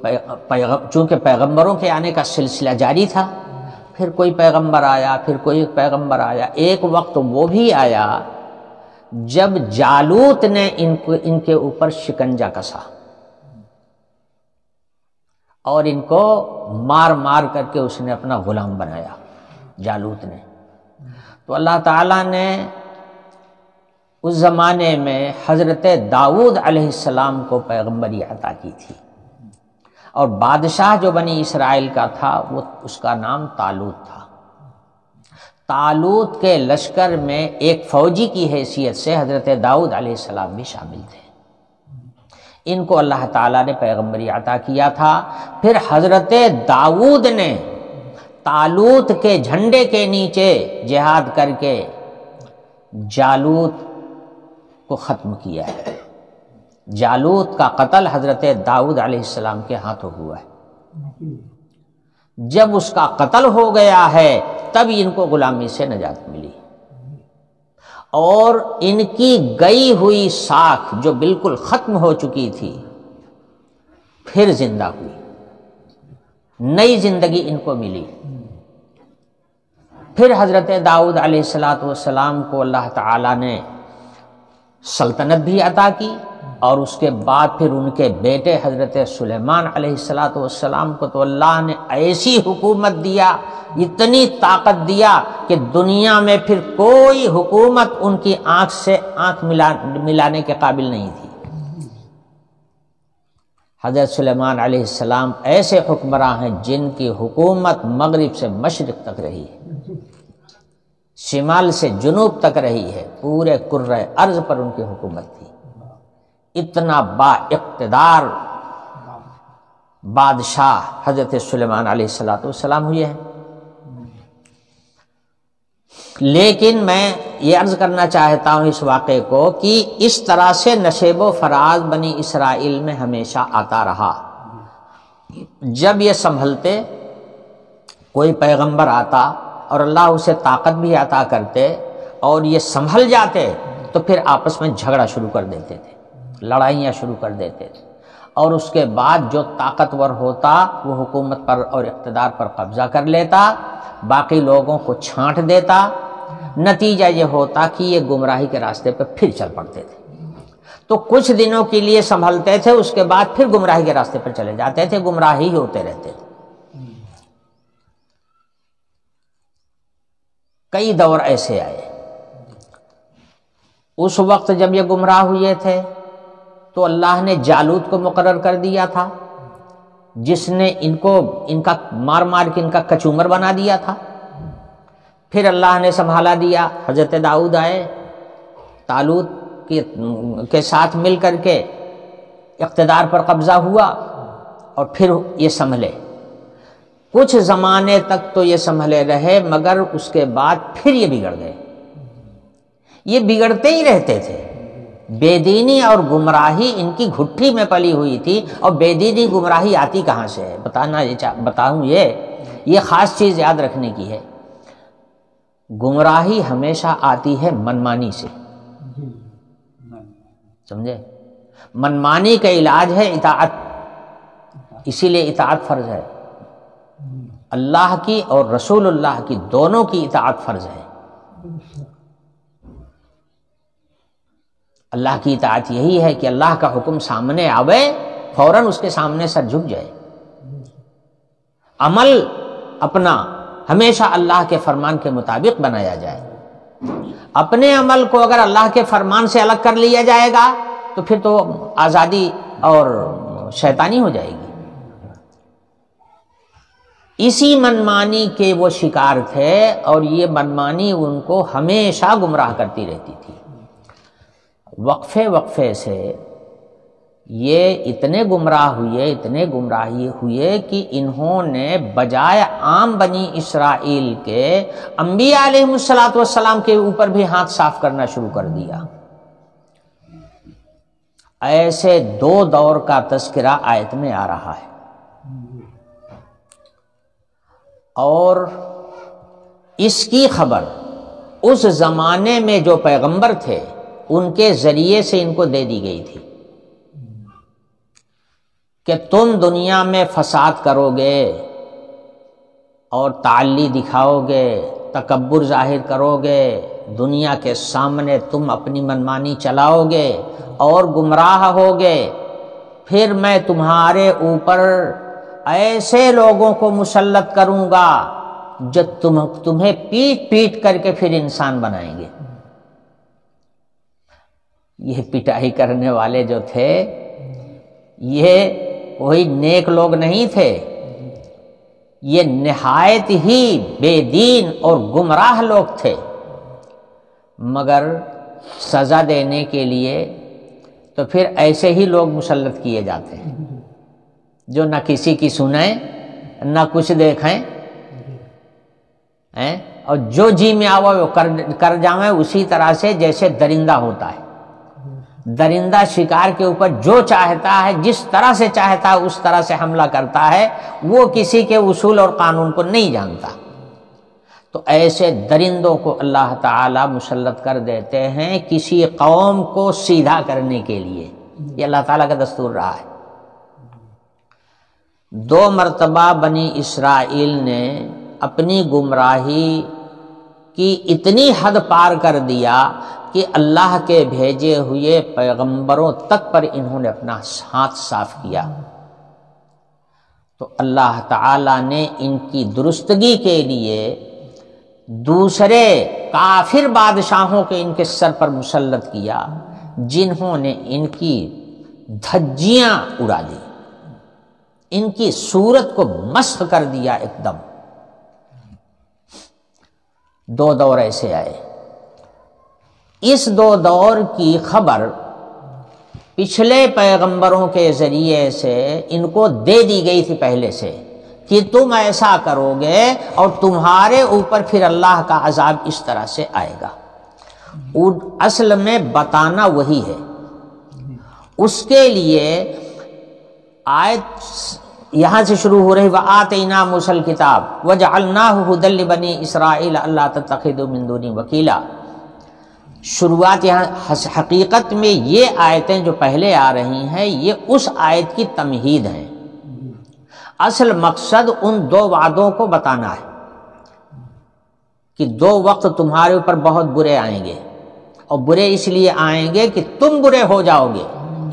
چونکہ پیغمبروں کے آنے کا سلسلہ جاری تھا، پھر کوئی پیغمبر آیا، پھر کوئی پیغمبر آیا۔ ایک وقت وہ بھی آیا جب جالوت نے ان کے اوپر شکنجہ کسا اور ان کو مار مار کر کے اس نے اپنا غلام بنایا، جالوت نے۔ تو اللہ تعالیٰ نے اس زمانے میں حضرت داؤد علیہ السلام کو پیغمبری عطا کی تھی، اور بادشاہ جو بنی اسرائیل کا تھا وہ اس کا نام طالوت تھا۔ طالوت کے لشکر میں ایک فوجی کی حیثیت سے حضرت داؤد علیہ السلام بھی شامل تھے۔ ان کو اللہ تعالیٰ نے پیغمبری عطا کیا تھا۔ پھر حضرت داؤد نے طالوت کے جھنڈے کے نیچے جہاد کر کے جالوت کو ختم کیا ہے۔ جالوت کا قتل حضرت داؤد علیہ السلام کے ہاتھوں ہوا ہے۔ جب اس کا قتل ہو گیا ہے تب ان کو غلامی سے نجات ملی، اور ان کی گئی ہوئی ساکھ جو بالکل ختم ہو چکی تھی پھر زندہ ہوئی، نئی زندگی ان کو ملی۔ پھر حضرت داؤد علیہ السلام کو اللہ تعالیٰ نے سلطنت بھی عطا کی، اور اس کے بعد پھر ان کے بیٹے حضرت سلیمان علیہ السلام کو تو اللہ نے ایسی حکومت دیا، اتنی طاقت دیا کہ دنیا میں پھر کوئی حکومت ان کی آنکھ سے آنکھ ملانے کے قابل نہیں تھی۔ حضرت سلیمان علیہ السلام ایسے حکمراں ہیں جن کی حکومت مغرب سے مشرق تک رہی ہے، شمال سے جنوب تک رہی ہے، پورے کرۂ ارض پر ان کی حکومت تھی۔ اتنا با اقتدار بادشاہ حضرت سلیمان علیہ السلام ہوئے ہیں۔ لیکن میں یہ عرض کرنا چاہتا ہوں اس واقعے کو کہ اس طرح سے نشیب و فراز بنی اسرائیل میں ہمیشہ آتا رہا۔ جب یہ سنبھلتے، کوئی پیغمبر آتا اور اللہ اسے طاقت بھی عطا کرتے اور یہ سنبھل جاتے تو پھر آپس میں جھگڑا شروع کر دیتے تھے، لڑائیاں شروع کر دیتے تھے، اور اس کے بعد جو طاقتور ہوتا وہ حکومت پر اور اقتدار پر قبضہ کر لیتا، باقی لوگوں کو چھانٹ دیتا۔ نتیجہ یہ ہوتا کہ یہ گمراہی کے راستے پہ پھر چل پڑتے تھے۔ تو کچھ دنوں کے لیے سنبھلتے تھے، اس کے بعد پھر گمراہی کے راستے پر چلے جاتے تھے، گمراہی ہوتے رہتے تھے۔ کئی دور ایسے آئے۔ اس وقت جب یہ گمراہ ہوئے تھے تو اللہ نے جالوت کو مقرر کر دیا تھا، جس نے ان کا مار مار کے ان کا کچومر بنا دیا تھا۔ پھر اللہ نے سنبھالا دیا، حضرت داؤد آئے، طالوت کے ساتھ مل کر کے اقتدار پر قبضہ ہوا، اور پھر یہ سنبھلے۔ کچھ زمانے تک تو یہ سنبھلے رہے، مگر اس کے بعد پھر یہ بگڑ گئے۔ یہ بگڑتے ہی رہتے تھے۔ بے دینی اور گمراہی ان کی گھٹی میں پلی ہوئی تھی، اور بے دینی گمراہی آتی کہاں سے ہے؟ بتاؤں یہ خاص چیز یاد رکھنے کی ہے۔ گمراہی ہمیشہ آتی ہے منمانی سے، سمجھے؟ منمانی کا علاج ہے اطاعت، اسی لیے اطاعت فرض ہے۔ اللہ کی اور رسول اللہ کی دونوں کی اطاعت فرض ہے۔ اللہ کی اطاعت یہی ہے کہ اللہ کا حکم سامنے آوے فوراً اس کے سامنے سر جھک جائے، عمل اپنا ہمیشہ اللہ کے فرمان کے مطابق بنایا جائے۔ اپنے عمل کو اگر اللہ کے فرمان سے الگ کر لیا جائے گا تو پھر تو آزادی اور شیطانی ہو جائے گی۔ اسی منمانی کے وہ شکار تھے، اور یہ منمانی ان کو ہمیشہ گمراہ کرتی رہتی تھی۔ وقفے وقفے سے یہ اتنے گمراہی ہوئے کہ انہوں نے بجائے عام بنی اسرائیل کے انبیاء علیہ السلام کے اوپر بھی ہاتھ صاف کرنا شروع کر دیا۔ ایسے دو دور کا تذکرہ آیت میں آ رہا ہے، اور اس کی خبر اس زمانے میں جو پیغمبر تھے ان کے ذریعے سے ان کو دے دی گئی تھی کہ تم دنیا میں فساد کرو گے اور تعلی دکھاؤ گے، تکبر ظاہر کرو گے، دنیا کے سامنے تم اپنی منمانی چلاؤ گے اور گمراہ ہوگے، پھر میں تمہارے اوپر ایسے لوگوں کو مسلط کروں گا جو تمہیں پیٹ پیٹ کر کے پھر انسان بنائیں گے۔ یہ پٹائی کرنے والے جو تھے یہ کوئی نیک لوگ نہیں تھے، یہ نہایت ہی بے دین اور گمراہ لوگ تھے، مگر سزا دینے کے لیے تو پھر ایسے ہی لوگ مسلط کیے جاتے ہیں جو نہ کسی کی سنیں نہ کچھ دیکھیں، اور جو جی میں آوے وہ کر جاویں، اسی طرح سے جیسے درندہ ہوتا ہے۔ درندہ شکار کے اوپر جو چاہتا ہے، جس طرح سے چاہتا ہے اس طرح سے حملہ کرتا ہے، وہ کسی کے اصول اور قانون کو نہیں جانتا۔ تو ایسے درندوں کو اللہ تعالیٰ مسلط کر دیتے ہیں کسی قوم کو سیدھا کرنے کے لیے، یہ اللہ تعالیٰ کا دستور رہا ہے۔ 2 مرتبہ بنی اسرائیل نے اپنی گمراہی کی اتنی حد پار کر دیا کہ اللہ کے بھیجے ہوئے پیغمبروں تک پر انہوں نے اپنا ہاتھ صاف کیا۔ تو اللہ تعالیٰ نے ان کی درستگی کے لیے دوسرے کافر بادشاہوں کے ان کے سر پر مسلط کیا، جنہوں نے ان کی دھجیاں اڑا دی، ان کی صورت کو مسخ کر دیا ایک دم۔ 2 دور ایسے آئے۔ اس 2 دور کی خبر پچھلے پیغمبروں کے ذریعے سے ان کو دے دی گئی تھی پہلے سے کہ تم ایسا کرو گے اور تمہارے اوپر پھر اللہ کا عذاب اس طرح سے آئے گا۔ اصل میں بتانا وہی ہے۔ اس کے لیے آیت یہاں سے شروع ہو رہی وَآتَيْنَا مُوسَى الْكِتَابَ وَجَعَلْنَاهُ هُدًى لِبَنِي إِسْرَائِيلَ أَلَّا تَتَّخِذُوا مِن دُونِي وَكِيلًا۔ شروعات یہاں حقیقت میں یہ آیتیں جو پہلے آ رہی ہیں یہ اس آیت کی تمہید ہیں۔ اصل مقصد ان 2 وعدوں کو بتانا ہے کہ 2 وقت تمہارے اوپر بہت برے آئیں گے، اور برے اس لیے آئیں گے کہ تم برے ہو جاؤ گے،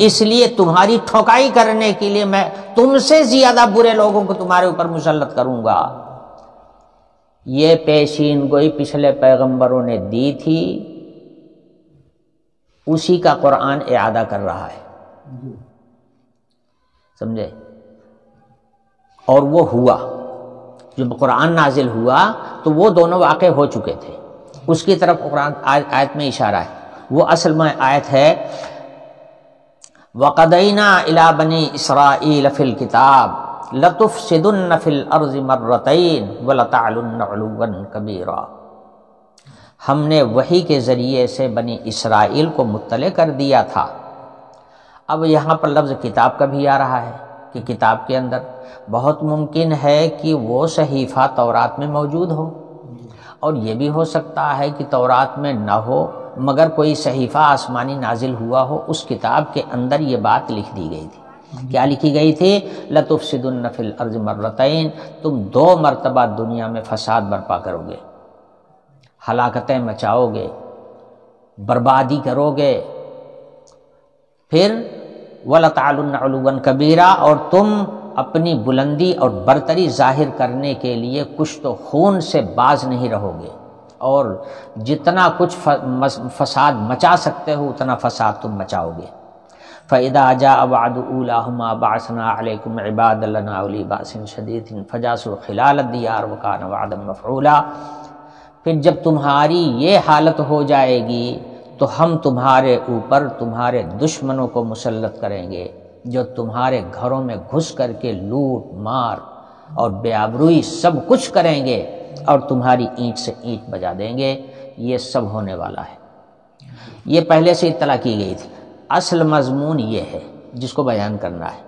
اس لیے تمہاری ٹھوکائی کرنے کے لیے میں تم سے زیادہ برے لوگوں کو تمہارے اوپر مسلط کروں گا۔ یہ پیشین گوئی پچھلے پیغمبروں نے دی تھی، اسی کا قرآن اعادہ کر رہا ہے، سمجھے؟ اور وہ ہوا، جب قرآن نازل ہوا تو وہ دونوں واقع ہو چکے تھے، اس کی طرف قرآن آیت میں اشارہ ہے۔ وہ اصل میں آیت ہے وَقَضَيْنَا إِلَىٰ بَنِي إِسْرَائِيلَ فِي الْكِتَابِ لَتُفْسِدُنَّ فِي الْأَرْضِ مَرَّتَيْنِ وَلَتَعْلُنَّ عُلُوًّا كَبِيرًا۔ ہم نے وحی کے ذریعے سے بنی اسرائیل کو مطلع کر دیا تھا۔ اب یہاں پر لفظ کتاب کا بھی آ رہا ہے کہ کتاب کے اندر بہت ممکن ہے کہ وہ صحیفہ تورات میں موجود ہو، اور یہ بھی ہو سکتا ہے کہ تورات میں نہ ہو مگر کوئی صحیفہ آسمانی نازل ہوا ہو، اس کتاب کے اندر یہ بات لکھ دی گئی تھی۔ کیا لکھی گئی تھی؟ لَتُفْسِدُنَّ فِي الْأَرْضِ مَرَّتَيْنِ، تم 2 مرتبہ دنیا میں فساد برپا کرو گے، ہلاکتیں مچاؤ گے، بربادی کرو گے، پھر وَلَتَعْلُنَّ عُلُوًّا كَبِيرًا، اور تم اپنی بلندی اور برتری ظاہر کرنے کے لیے کچھ تو خون سے باز نہیں رہو گے، اور جتنا کچھ فساد مچا سکتے ہو اتنا فساد تم مچاؤ گے۔ فَإِذَا جَاءَ وَعْدُ أُولَاهُمَا بَعَثْنَا عَلَيْكُمْ عِبَادًا لَنَا أُولِي بَأْسٍ شَدِيدٍ فَجَاسُوا خِلَالَ الدِّيَارِ وَكَانَ وَعْدًا مَفْعُولًا۔ پھر جب تمہاری یہ حالت ہو جائے گی تو ہم تمہارے اوپر تمہارے دشمنوں کو مسلط کریں گے، جو تمہارے گھروں میں گھس کر کے لوٹ مار اور بے آبروئی سب کچھ کریں گے، اور تمہاری اینٹ سے اینٹ بجا دیں گے۔ یہ سب ہونے والا ہے، یہ پہلے سے اطلاع کی گئی تھی۔ اصل مضمون یہ ہے جس کو بیان کرنا ہے،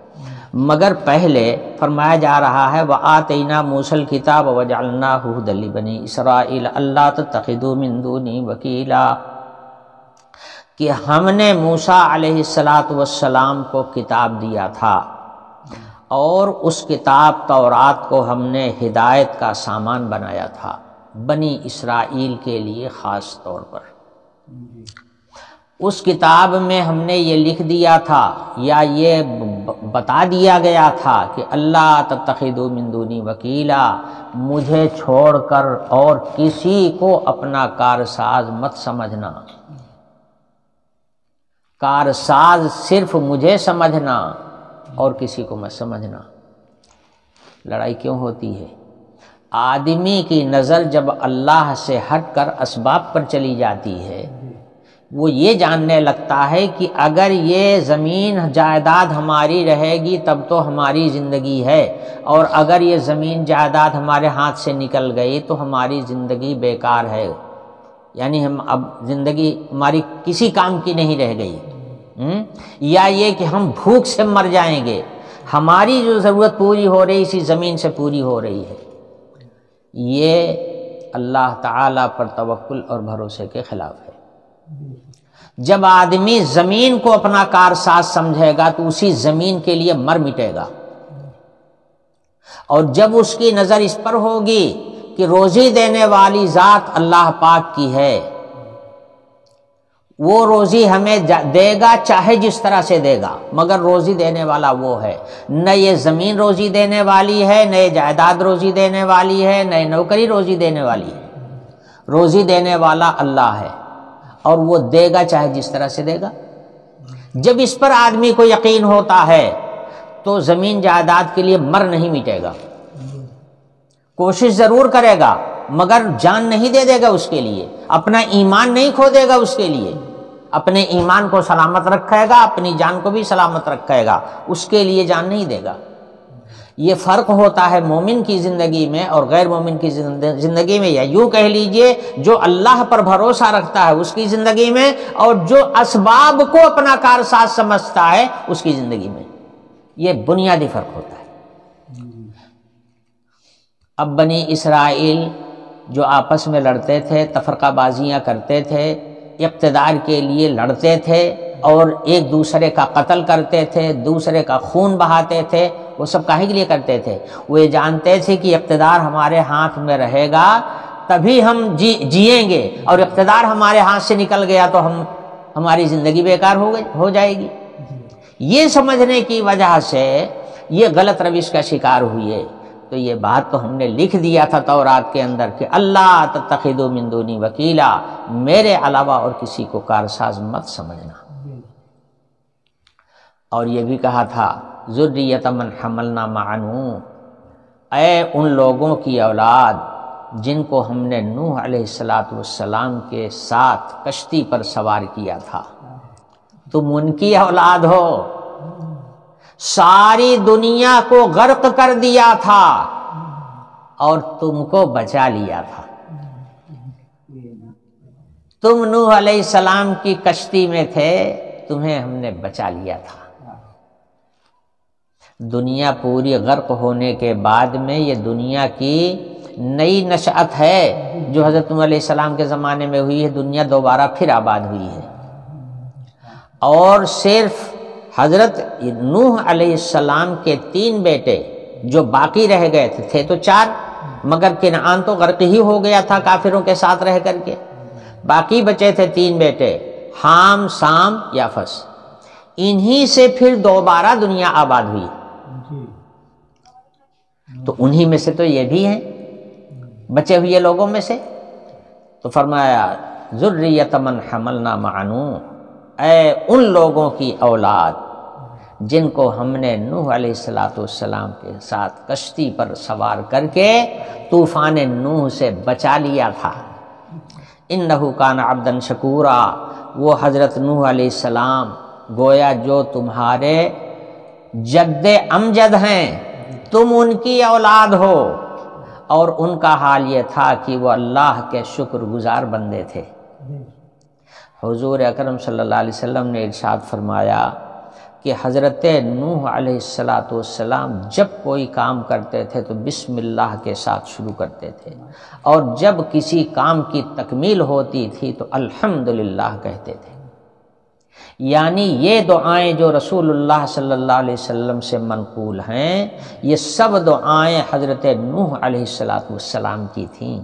مگر پہلے فرمایا جا رہا ہے وَآتَيْنَا مُوسَى الْكِتَابَ وَجَعَلْنَاهُ هُدًى لِبَنِي إِسْرَائِيلَ أَلَّا تَتَّخِذُوا مِن دُونِي وَكِيلًا، کہ ہم نے موسیٰ علیہ السلام کو کتاب دیا تھا، اور اس کتاب تورات کو ہم نے ہدایت کا سامان بنایا تھا بنی اسرائیل کے لیے خاص طور پر۔ اس کتاب میں ہم نے یہ لکھ دیا تھا یا یہ بتا دیا گیا تھا کہ اللہ تتخذوا من دونی وکیلا، مجھے چھوڑ کر اور کسی کو اپنا کارساز مت سمجھنا، کارساز صرف مجھے سمجھنا اور کسی کو مت سمجھنا۔ لڑائی کیوں ہوتی ہے؟ آدمی کی نظر جب اللہ سے ہٹ کر اسباب پر چلی جاتی ہے، وہ یہ جاننے لگتا ہے کہ اگر یہ زمین جائیداد ہماری رہے گی تب تو ہماری زندگی ہے، اور اگر یہ زمین جائیداد ہمارے ہاتھ سے نکل گئی تو ہماری زندگی بیکار ہے، یعنی ہم اب زندگی ہماری کسی کام کی نہیں رہ گئی۔ یا یہ کہ ہم بھوک سے مر جائیں گے، ہماری جو ضرورت پوری ہو رہی اسی زمین سے پوری ہو رہی ہے، یہ اللہ تعالیٰ پر توکل اور بھروسے کے خلاف ہے۔ جب آدمی زمین کو اپنا کارساز سمجھے گا تو اسی زمین کے لیے مر مٹے گا، اور جب اس کی نظر اس پر ہوگی کہ روزی دینے والی ذات اللہ پاک کی ہے، وہ روزی ہمیں دے گا چاہے جس طرح سے دے گا، مگر روزی دینے والا وہ ہے، نہ یہ زمین روزی دینے والی ہے، نہ یہ جائیداد روزی دینے والی ہے، نہ یہ نوکری روزی دینے والی ہے، روزی دینے والا اللہ ہے، اور وہ دے گا چاہے جس طرح سے دے گا۔ جب اس پر آدمی کو یقین ہوتا ہے تو زمین جائیداد کے لیے مر نہیں مٹے گا، کوشش ضرور کرے گا مگر جان نہیں دے دے گا اس کے لیے، اپنا ایمان نہیں کھو دے گا اس کے لیے، اپنے ایمان کو سلامت رکھے گا، اپنی جان کو بھی سلامت رکھے گا، اس کے لیے جان نہیں دے گا۔ یہ فرق ہوتا ہے مومن کی زندگی میں اور غیر مومن کی زندگی میں، یا یوں کہہ لیجئے جو اللہ پر بھروسہ رکھتا ہے اس کی زندگی میں، اور جو اسباب کو اپنا کارساز سمجھتا ہے اس کی زندگی میں، یہ بنیادی فرق ہوتا ہے۔ اب بنی اسرائیل جو آپس میں لڑتے تھے، تفرقہ بازیاں کرتے تھے، اقتدار کے لیے لڑتے تھے اور ایک دوسرے کا قتل کرتے تھے، دوسرے کا خون بہاتے تھے، وہ سب کاہے کے لیے کرتے تھے؟ وہ یہ جانتے تھے کہ اقتدار ہمارے ہاتھ میں رہے گا تبھی ہم جیئیں گے، اور اقتدار ہمارے ہاتھ سے نکل گیا تو ہماری زندگی بیکار ہو جائے گی۔ یہ سمجھنے کی وجہ سے یہ غلط روش کا شکار ہوئے۔ تو یہ بات تو ہم نے لکھ دیا تھا تورات کے اندر کہ اللہ تتخذوا من دونی وکیلا، میرے علاوہ اور کسی کو کارساز مت سمجھنا۔ اور یہ بھی کہا تھا ذریۃ من حملنا مع نوح، اے ان لوگوں کی اولاد جن کو ہم نے نوح علیہ السلام کے ساتھ کشتی پر سوار کیا تھا، تم ان کی اولاد ہو، ساری دنیا کو غرق کر دیا تھا اور تم کو بچا لیا تھا۔ تم نوح علیہ السلام کی کشتی میں تھے، تمہیں ہم نے بچا لیا تھا۔ دنیا پوری غرق ہونے کے بعد میں یہ دنیا کی نئی نشأت ہے جو حضرت نوح علیہ السلام کے زمانے میں ہوئی ہے، دنیا دوبارہ پھر آباد ہوئی ہے، اور صرف حضرت نوح علیہ السلام کے 3 بیٹے جو باقی رہ گئے تھے تو 4، مگر کنعان تو غرق ہی ہو گیا تھا کافروں کے ساتھ رہ کر کے، باقی بچے تھے 3 بیٹے، حام، سام، یافس، انہی سے پھر دوبارہ دنیا آباد ہوئی۔ تو انہی میں سے تو یہ بھی ہیں بچے ہوئے لوگوں میں سے، تو فرمایا ذریۃ من حملنا مع نوح، اے ان لوگوں کی اولاد جن کو ہم نے نوح علیہ السلام کے ساتھ کشتی پر سوار کر کے طوفان نوح سے بچا لیا تھا۔ انہ کان عبدا شکورا، وہ حضرت نوح علیہ السلام گویا جو تمہارے جد امجد ہیں، تم ان کی اولاد ہو، اور ان کا حال یہ تھا کہ وہ اللہ کے شکر گزار بندے تھے۔ حضور اکرم صلی اللہ علیہ وسلم نے ارشاد فرمایا کہ حضرت نوح علیہ السلام جب کوئی کام کرتے تھے تو بسم اللہ کے ساتھ شروع کرتے تھے، اور جب کسی کام کی تکمیل ہوتی تھی تو الحمدللہ کہتے تھے۔ یعنی یہ دعائیں جو رسول اللہ صلی اللہ علیہ وسلم سے منقول ہیں، یہ سب دعائیں حضرت نوح علیہ السلام کی تھیں،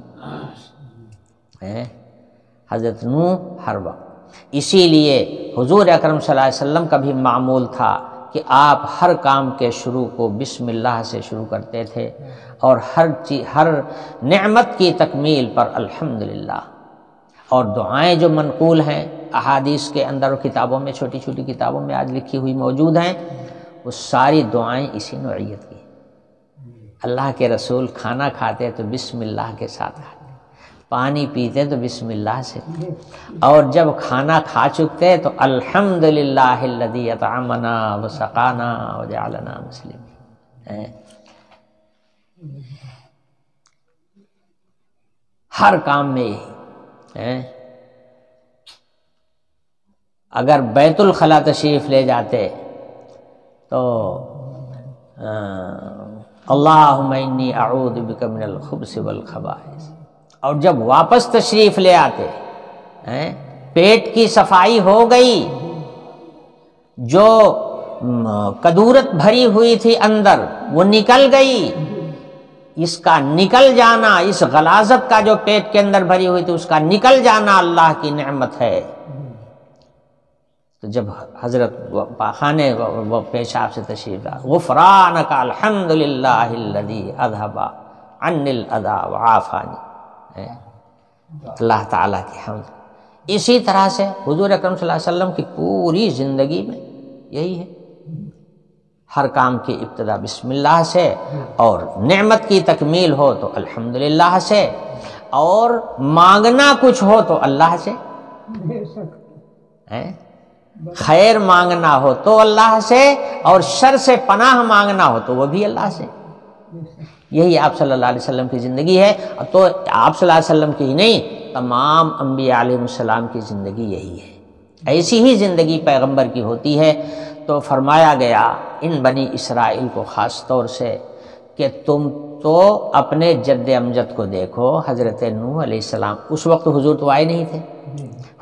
حضرت نوح ہر وقت۔ اسی لیے حضور اکرم صلی اللہ علیہ وسلم کا بھی معمول تھا کہ آپ ہر کام کے شروع کو بسم اللہ سے شروع کرتے تھے، اور ہر نعمت کی تکمیل پر الحمدللہ۔ اور دعائیں جو منقول ہیں احادیث کے اندر اور کتابوں میں، چھوٹی چھوٹی کتابوں میں آج لکھی ہوئی موجود ہیں، وہ ساری دعائیں اسی نوعیت کی۔ اللہ کے رسول کھانا کھاتے تو بسم اللہ کے ساتھ کھاتے، پانی پیتے تو بسم اللہ سے، اور جب کھانا کھا چکتے تو الحمدللہ الذی اطعمنا وسقانا وجعلنا مسلمین۔ ہر کام میں یہی۔ اگر بیت الخلا تشریف لے جاتے تو اللہم انی اعوذ بک من الخبث والخبائث، اور جب واپس تشریف لے آتے پیٹ کی صفائی ہو گئی، جو کدورت بھری ہوئی تھی اندر وہ نکل گئی، اس کا نکل جانا، اس غلاظت کا جو پیٹ کے اندر بھری ہوئی تھی اس کا نکل جانا اللہ کی نعمت ہے۔ تو جب حضرت خانے وہ پیشاب سے تشریف لا، غفرانک الحمدللہ الذی اذھب عنی الاذی وعافانی، اللہ تعالیٰ کی حمد۔ اسی طرح سے حضور اکرم صلی اللہ علیہ وسلم کی پوری زندگی میں یہی ہے، ہر کام کی ابتدا بسم اللہ سے، اور نعمت کی تکمیل ہو تو الحمدللہ سے، اور مانگنا کچھ ہو تو اللہ سے، خیر مانگنا ہو تو اللہ سے، اور شر سے پناہ مانگنا ہو تو وہ بھی اللہ سے۔ یہی آپ صلی اللہ علیہ وسلم کی زندگی ہے، تو آپ صلی اللہ علیہ وسلم کی ہی نہیں، تمام انبیاء علیہ السلام کی زندگی یہی ہے، ایسی ہی زندگی پیغمبر کی ہوتی ہے۔ تو فرمایا گیا ان بنی اسرائیل کو خاص طور سے کہ تم تو اپنے جد امجد کو دیکھو، حضرت نوح علیہ السلام، اس وقت حضور تو آئے نہیں تھے،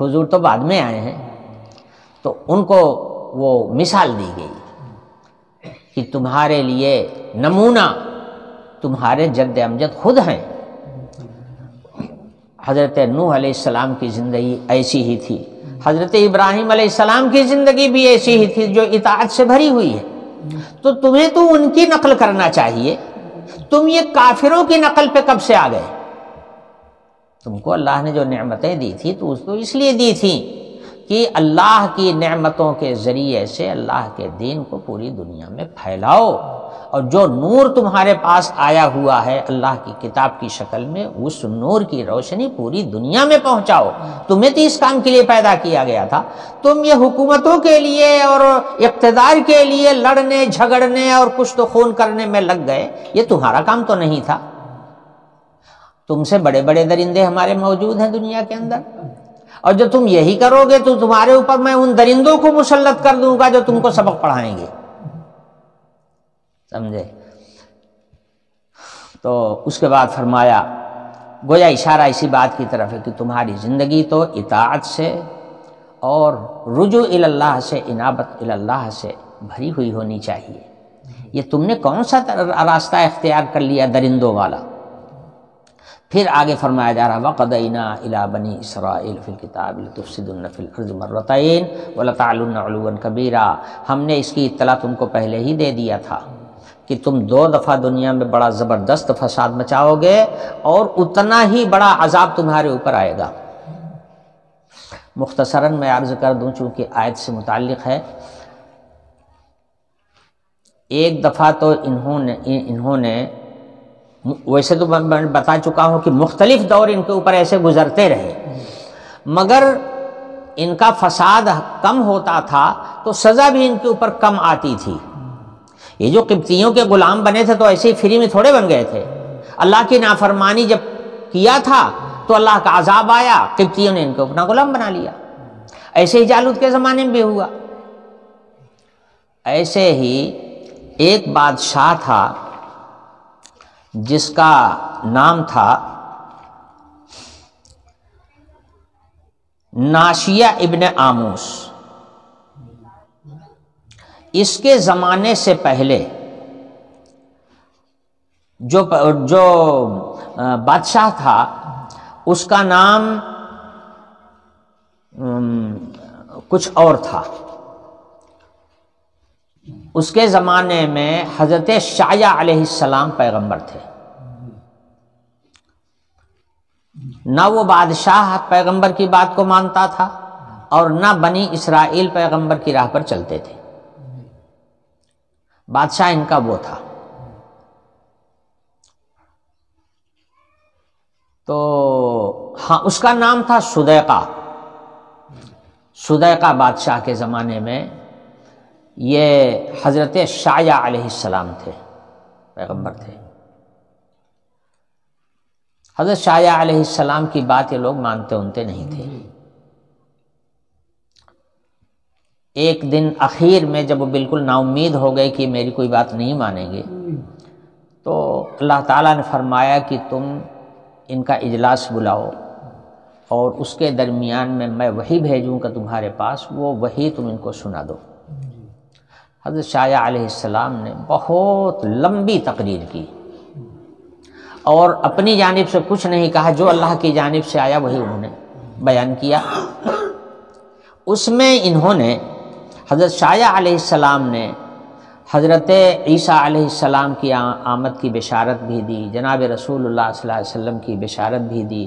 حضور تو بعد میں آئے ہیں، تو ان کو وہ مثال دی گئی کہ تمہارے لیے نمونہ تمہارے جد امجد خود ہیں۔ حضرت نوح علیہ السلام کی زندگی ایسی ہی تھی، حضرت ابراہیم علیہ السلام کی زندگی بھی ایسی ہی تھی جو اطاعت سے بھری ہوئی ہے۔ تو تمہیں تو ان کی نقل کرنا چاہیے، تم یہ کافروں کی نقل پہ کب سے آ گئے؟ تم کو اللہ نے جو نعمتیں دی تھی تو اس لیے دی تھی کہ اللہ کی نعمتوں کے ذریعے سے اللہ کے دین کو پوری دنیا میں پھیلاؤ، اور جو نور تمہارے پاس آیا ہوا ہے اللہ کی کتاب کی شکل میں، اس نور کی روشنی پوری دنیا میں پہنچاؤ۔ تمہیں تو اس کام کے لیے پیدا کیا گیا تھا، تم یہ حکومتوں کے لیے اور اقتدار کے لیے لڑنے جھگڑنے اور کشت و خون کرنے میں لگ گئے، یہ تمہارا کام تو نہیں تھا۔ تم سے بڑے بڑے درندے ہمارے موجود ہیں دنیا کے اندر، اور جو تم یہی کرو گے تو تمہارے اوپر میں ان درندوں کو مسلط کر دوں گا جو تم کو سبق پڑھائیں گے، سمجھے؟ تو اس کے بعد فرمایا، گویا اشارہ اسی بات کی طرف ہے کہ تمہاری زندگی تو اطاعت سے اور رجوع الی اللہ سے، انابت الی اللہ سے بھری ہوئی ہونی چاہیے۔ یہ تم نے کون سا راستہ اختیار کر لیا درندوں والا؟ پھر آگے فرمایا جا رہا، وَقَضَيْنَا إِلَىٰ بَنِي إِسْرَائِيلَ فِي الْكِتَابِ لَتُفْسِدُنَّ فِي الْأَرْضِ مَرَّتَيْنِ وَلَتَعْلُنَّ عُلُوًّا كَبِيرًا۔ ہم نے اس کی اطلاع تم کو پہلے ہی دے دیا تھا کہ تم 2 دفعہ دنیا میں بڑا زبردست فساد مچاؤ گے، اور اتنا ہی بڑا عذاب تمہارے اوپر آئے گا۔ مختصراً میں عرض کر دوں چونکہ آیت سے متعلق ہے، ایک دفعہ تو انہوں نے ویسے تو میں بتا چکا ہوں کہ مختلف دور ان کے اوپر ایسے گزرتے رہے، مگر ان کا فساد کم ہوتا تھا تو سزا بھی ان کے اوپر کم آتی تھی۔ یہ جو قبطیوں کے غلام بنے تھے تو ایسے ہی فری میں تھوڑے بن گئے تھے، اللہ کی نافرمانی جب کیا تھا تو اللہ کا عذاب آیا، قبطیوں نے ان کو اپنا غلام بنا لیا۔ ایسے ہی جالوت کے زمانے میں بھی ہوا۔ ایسے ہی ایک بادشاہ تھا جس کا نام تھا ناشیہ ابن آموس۔ اس کے زمانے سے پہلے جو بادشاہ تھا اس کا نام کچھ اور تھا۔ اس کے زمانے میں حضرت شعیہ علیہ السلام پیغمبر تھے۔ نہ وہ بادشاہ پیغمبر کی بات کو مانتا تھا اور نہ بنی اسرائیل پیغمبر کی راہ پر چلتے تھے۔ بادشاہ ان کا وہ تھا۔ تو ہاں، اس کا نام تھا صدیقہ۔ صدیقہ بادشاہ کے زمانے میں یہ حضرت شعیہ علیہ السلام تھے، پیغمبر تھے۔ حضرت شعیہ علیہ السلام کی بات یہ لوگ مانتے انتے نہیں تھے۔ ایک دن اخیر میں جب وہ بالکل نا امید ہو گئے کہ میری کوئی بات نہیں مانیں گے، تو اللہ تعالیٰ نے فرمایا کہ تم ان کا اجلاس بلاؤ اور اس کے درمیان میں وحی بھیجوں گا تمہارے پاس، وہ وحی تم ان کو سنا دو۔ حضرت شایع علیہ السلام نے بہت لمبی تقریر کی اور اپنی جانب سے کچھ نہیں کہا، جو اللہ کی جانب سے آیا وہی انہوں نے بیان کیا۔ اس میں انہوں نے حضرت شایع علیہ السلام نے حضرت عیسیٰ علیہ السلام کی آمد کی بشارت بھی دی، جناب رسول اللہ صلی اللہ علیہ وسلم کی بشارت بھی دی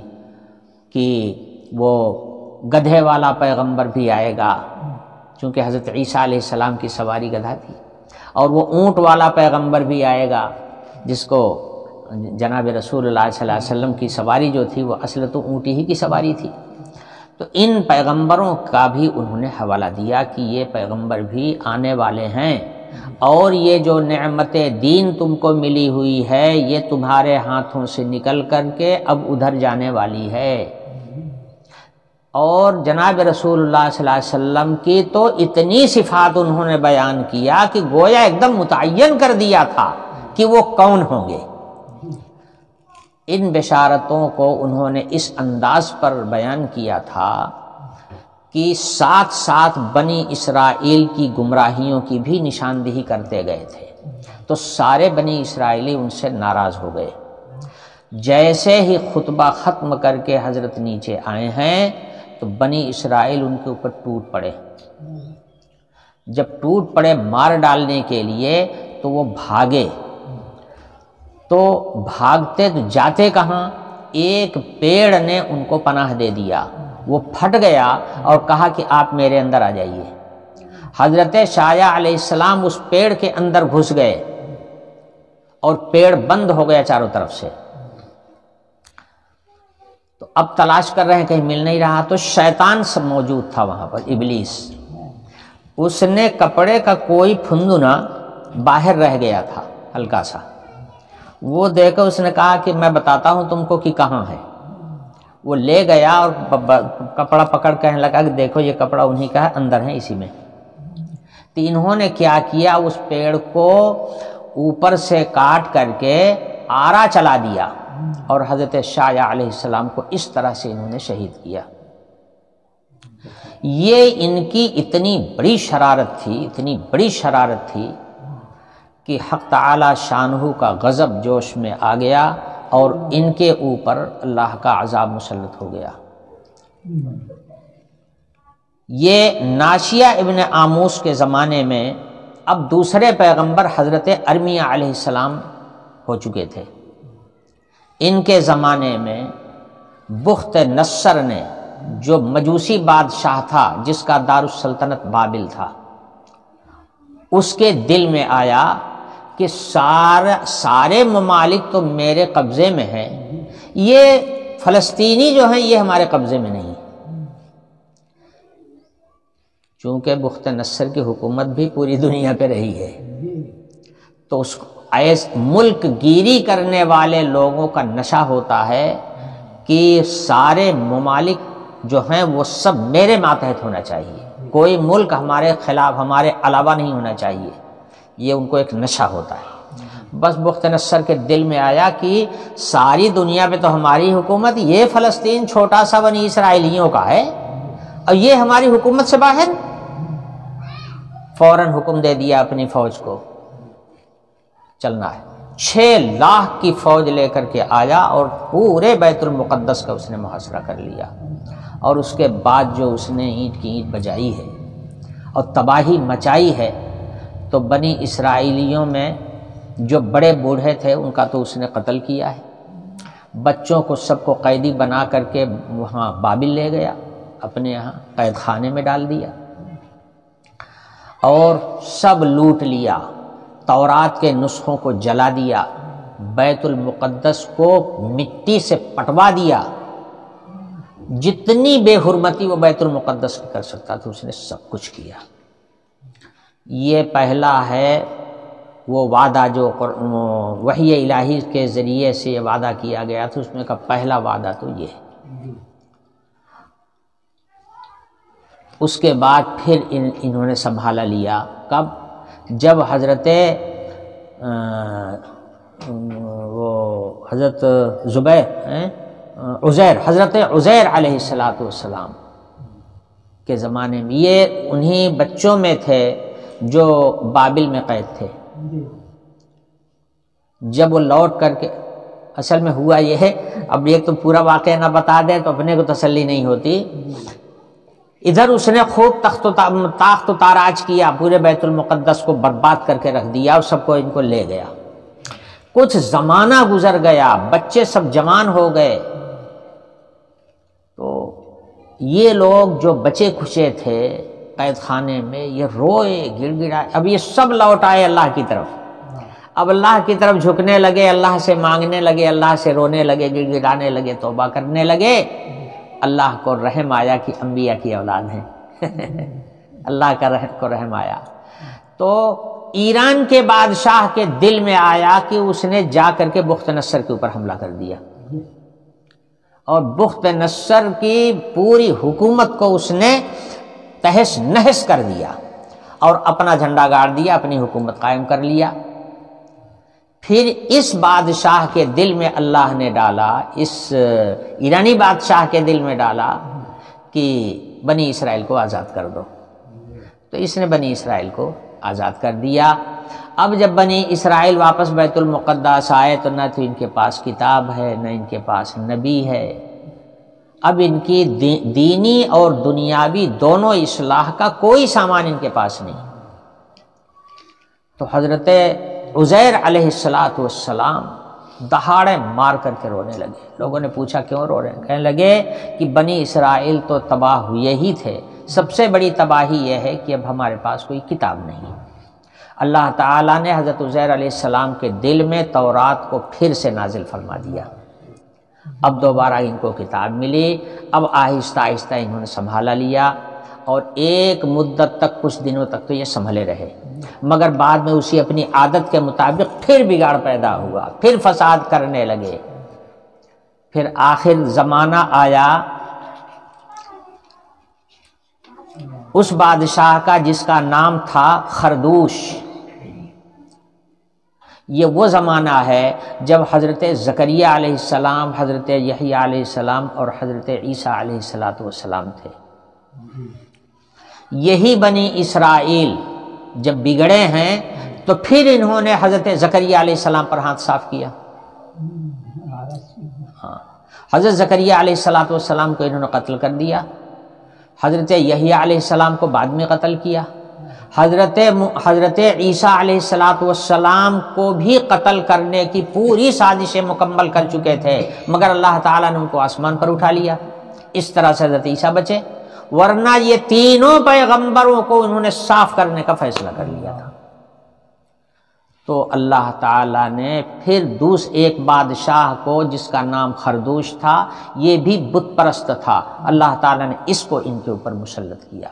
کہ وہ گدھے والا پیغمبر بھی آئے گا، چونکہ حضرت عیسیٰ علیہ السلام کی سواری گدھا تھی، اور وہ اونٹ والا پیغمبر بھی آئے گا جس کو جناب رسول اللہ صلی اللہ علیہ وسلم کی سواری جو تھی وہ اصل تو اونٹی ہی کی سواری تھی۔ تو ان پیغمبروں کا بھی انہوں نے حوالہ دیا کہ یہ پیغمبر بھی آنے والے ہیں، اور یہ جو نعمت دین تم کو ملی ہوئی ہے یہ تمہارے ہاتھوں سے نکل کر کے اب ادھر جانے والی ہے۔ اور جناب رسول اللہ صلی اللہ علیہ وسلم کی تو اتنی صفات انہوں نے بیان کیا کہ گویا ایک دم متعین کر دیا تھا کہ وہ کون ہوں گے۔ ان بشارتوں کو انہوں نے اس انداز پر بیان کیا تھا کہ ساتھ ساتھ بنی اسرائیل کی گمراہیوں کی بھی نشاندہی کرتے گئے تھے، تو سارے بنی اسرائیلی ان سے ناراض ہو گئے۔ جیسے ہی خطبہ ختم کر کے حضرت نیچے آئے ہیں تو بنی اسرائیل ان کے اوپر ٹوٹ پڑے۔ جب ٹوٹ پڑے مار ڈالنے کے لیے تو وہ بھاگے، تو بھاگتے تو جاتے کہاں؟ ایک پیڑ نے ان کو پناہ دے دیا، وہ پھٹ گیا اور کہا کہ آپ میرے اندر آ جائیے۔ حضرت شایع علیہ السلام اس پیڑ کے اندر گھس گئے اور پیڑ بند ہو گیا چاروں طرف سے۔ تو اب تلاش کر رہے ہیں، کہیں مل نہیں رہا، تو شیطان سب موجود تھا وہاں پر، ابلیس۔ اس نے کپڑے کا کوئی پھندنا باہر رہ گیا تھا ہلکا سا، وہ دے کر اس نے کہا کہ میں بتاتا ہوں تم کو کہ کہاں ہے۔ وہ لے گیا اور کپڑا پکڑ کہنے لگا کہ دیکھو یہ کپڑا انہی کا ہے، اندر ہے اسی میں۔ تو انہوں نے کیا کیا، اس پیڑ کو اوپر سے کاٹ کر کے آرا چلا دیا اور حضرت شایع علیہ السلام کو اس طرح سے انہوں نے شہید کیا۔ یہ ان کی اتنی بڑی شرارت تھی، اتنی بڑی شرارت تھی کہ حق تعالی شانہ کا غضب جوش میں آ گیا اور ان کے اوپر اللہ کا عذاب مسلط ہو گیا۔ یہ ناشیہ ابن آموس کے زمانے میں اب دوسرے پیغمبر حضرت ارمیہ علیہ السلام ہو چکے تھے۔ ان کے زمانے میں بخت نصر نے، جو مجوسی بادشاہ تھا جس کا دارالسلطنت بابل تھا، اس کے دل میں آیا کہ سارے ممالک تو میرے قبضے میں ہیں، یہ فلسطینی جو ہیں یہ ہمارے قبضے میں نہیں۔ چونکہ بخت نصر کی حکومت بھی پوری دنیا پہ رہی ہے، تو اس ملک گیری کرنے والے لوگوں کا نشہ ہوتا ہے کہ سارے ممالک جو ہیں وہ سب میرے ماتحت ہونا چاہیے، کوئی ملک ہمارے خلاف، ہمارے علاوہ نہیں ہونا چاہیے، یہ ان کو ایک نشہ ہوتا ہے۔ بس بخت نصر کے دل میں آیا کہ ساری دنیا پہ تو ہماری حکومت، یہ فلسطین چھوٹا سا بنی اسرائیلیوں کا ہے اور یہ ہماری حکومت سے باہر۔ فوراً حکم دے دیا اپنی فوج کو، چلنا ہے۔ 6 لاکھ کی فوج لے کر کے آیا اور پورے بیت المقدس کا اس نے محاصرہ کر لیا، اور اس کے بعد جو اس نے اینٹ کی اینٹ بجائی ہے اور تباہی مچائی ہے، تو بنی اسرائیلیوں میں جو بڑے بوڑھے تھے ان کا تو اس نے قتل کیا ہے، بچوں کو سب کو قیدی بنا کر کے وہاں بابل لے گیا، اپنے یہاں قید خانے میں ڈال دیا اور سب لوٹ لیا، تورات کے نسخوں کو جلا دیا، بیت المقدس کو مٹی سے پٹوا دیا، جتنی بے حرمتی وہ بیت المقدس کی کر سکتا تھا اس نے سب کچھ کیا۔ یہ پہلا ہے وہ وعدہ جو وحی الہی کے ذریعے سے یہ وعدہ کیا گیا تھا، اس میں کا پہلا وعدہ تو یہ ہے۔ اس کے بعد پھر انہوں نے سنبھالا لیا کب؟ جب حضرت حضرت عزیر علیہ السلام کے زمانے میں، یہ انہی بچوں میں تھے جو بابل میں قید تھے۔ جب وہ لوٹ کر کے، اصل میں ہوا یہ ہے، اب ایک تو پورا واقعہ نہ بتا دے تو اپنے کو تسلی نہیں ہوتی۔ ادھر اس نے خوب تاخت و تاراج کیا، پورے بیت المقدس کو برباد کر کے رکھ دیا اور سب کو ان کو لے گیا۔ کچھ زمانہ گزر گیا، بچے سب جوان ہو گئے، تو یہ لوگ جو بچے کھچے تھے قید خانے میں، یہ روئے گڑ گڑائے۔ اب یہ سب لوٹ آئے اللہ کی طرف، اب اللہ کی طرف جھکنے لگے، اللہ سے مانگنے لگے، اللہ سے رونے لگے، گڑ گڑانے لگے، توبہ کرنے لگے۔ اللہ کو رحم آیا کہ انبیاء کی اولاد ہیں اللہ کا کو رحم آیا۔ تو ایران کے بادشاہ کے دل میں آیا کہ اس نے جا کر کے بخت نصر کے اوپر حملہ کر دیا، اور بخت نصر کی پوری حکومت کو اس نے تہس نہس کر دیا اور اپنا جھنڈا گاڑ دیا، اپنی حکومت قائم کر لیا۔ پھر اس بادشاہ کے دل میں اللہ نے ڈالا، اس ایرانی بادشاہ کے دل میں ڈالا کہ بنی اسرائیل کو آزاد کر دو، تو اس نے بنی اسرائیل کو آزاد کر دیا۔ اب جب بنی اسرائیل واپس بیت المقدس آئے تو نہ تو ان کے پاس کتاب ہے، نہ ان کے پاس نبی ہے۔ اب ان کی دینی اور دنیاوی دونوں اصلاح کا کوئی سامان ان کے پاس نہیں۔ تو حضرت عزیر علیہ السلام دہاڑے مار کر کے رونے لگے۔ لوگوں نے پوچھا کیوں رو رہے ہیں؟ کہنے لگے کہ بنی اسرائیل تو تباہ ہوئے ہی تھے، سب سے بڑی تباہی یہ ہے کہ اب ہمارے پاس کوئی کتاب نہیں۔ اللہ تعالیٰ نے حضرت عزیر علیہ السلام کے دل میں تورات کو پھر سے نازل فرما دیا، اب دوبارہ ان کو کتاب ملی۔ اب آہستہ آہستہ انہوں نے سنبھالا لیا، اور ایک مدت تک، کچھ دنوں تک تو یہ سنبھلے رہے، مگر بعد میں اسی اپنی عادت کے مطابق پھر بگاڑ پیدا ہوا، پھر فساد کرنے لگے۔ پھر آخر زمانہ آیا اس بادشاہ کا جس کا نام تھا خردوش۔ یہ وہ زمانہ ہے جب حضرت زکریہ علیہ السلام، حضرت یحییٰ علیہ السلام اور حضرت عیسیٰ علیہ السلام تھے۔ یہی بنی اسرائیل جب بگڑے ہیں تو پھر انہوں نے حضرت زکریہ علیہ السلام پر ہاتھ صاف کیا۔ حضرت زکریہ علیہ السلام کو انہوں نے قتل کر دیا، حضرت یحییٰ علیہ السلام کو بعد میں قتل کیا، حضرت عیسیٰ علیہ السلام کو بھی قتل کرنے کی پوری سازشیں مکمل کر چکے تھے، مگر اللہ تعالیٰ نے ان کو آسمان پر اٹھا لیا۔ اس طرح سے حضرت عیسیٰ بچے، ورنہ یہ تینوں پیغمبروں کو انہوں نے صاف کرنے کا فیصلہ کر لیا تھا۔ تو اللہ تعالیٰ نے پھر ایک بادشاہ کو جس کا نام خردوش تھا، یہ بھی بت پرست تھا، اللہ تعالیٰ نے اس کو ان کے اوپر مسلط کیا،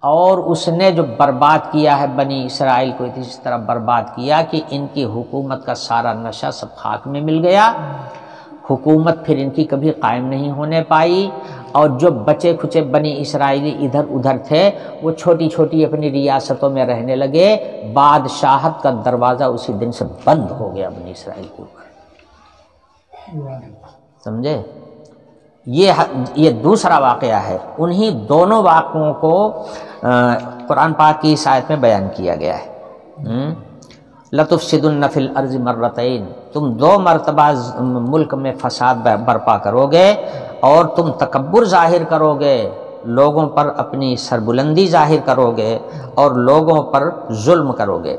اور اس نے جو برباد کیا ہے بنی اسرائیل کو اس طرح برباد کیا کہ ان کی حکومت کا سارا نشہ سب خاک میں مل گیا۔ حکومت پھر ان کی کبھی قائم نہیں ہونے پائی، اور جو بچے کھچے بنی اسرائیلی ادھر ادھر تھے وہ چھوٹی چھوٹی اپنی ریاستوں میں رہنے لگے۔ بادشاہت کا دروازہ اسی دن سے بند ہو گیا بنی اسرائیل کے اوپر، سمجھے؟ یہ دوسرا واقعہ ہے۔ انہی دونوں واقعوں کو قرآن پاک کی اس آیت میں بیان کیا گیا ہے۔ لَتُفْسِدُنَّ فِي الْأَرْضِ مَرَّتَيْنِ، تم 2 مرتبہ ملک میں فساد برپا کرو گے، اور تم تکبر ظاہر کرو گے، لوگوں پر اپنی سربلندی ظاہر کرو گے، اور لوگوں پر ظلم کرو گے۔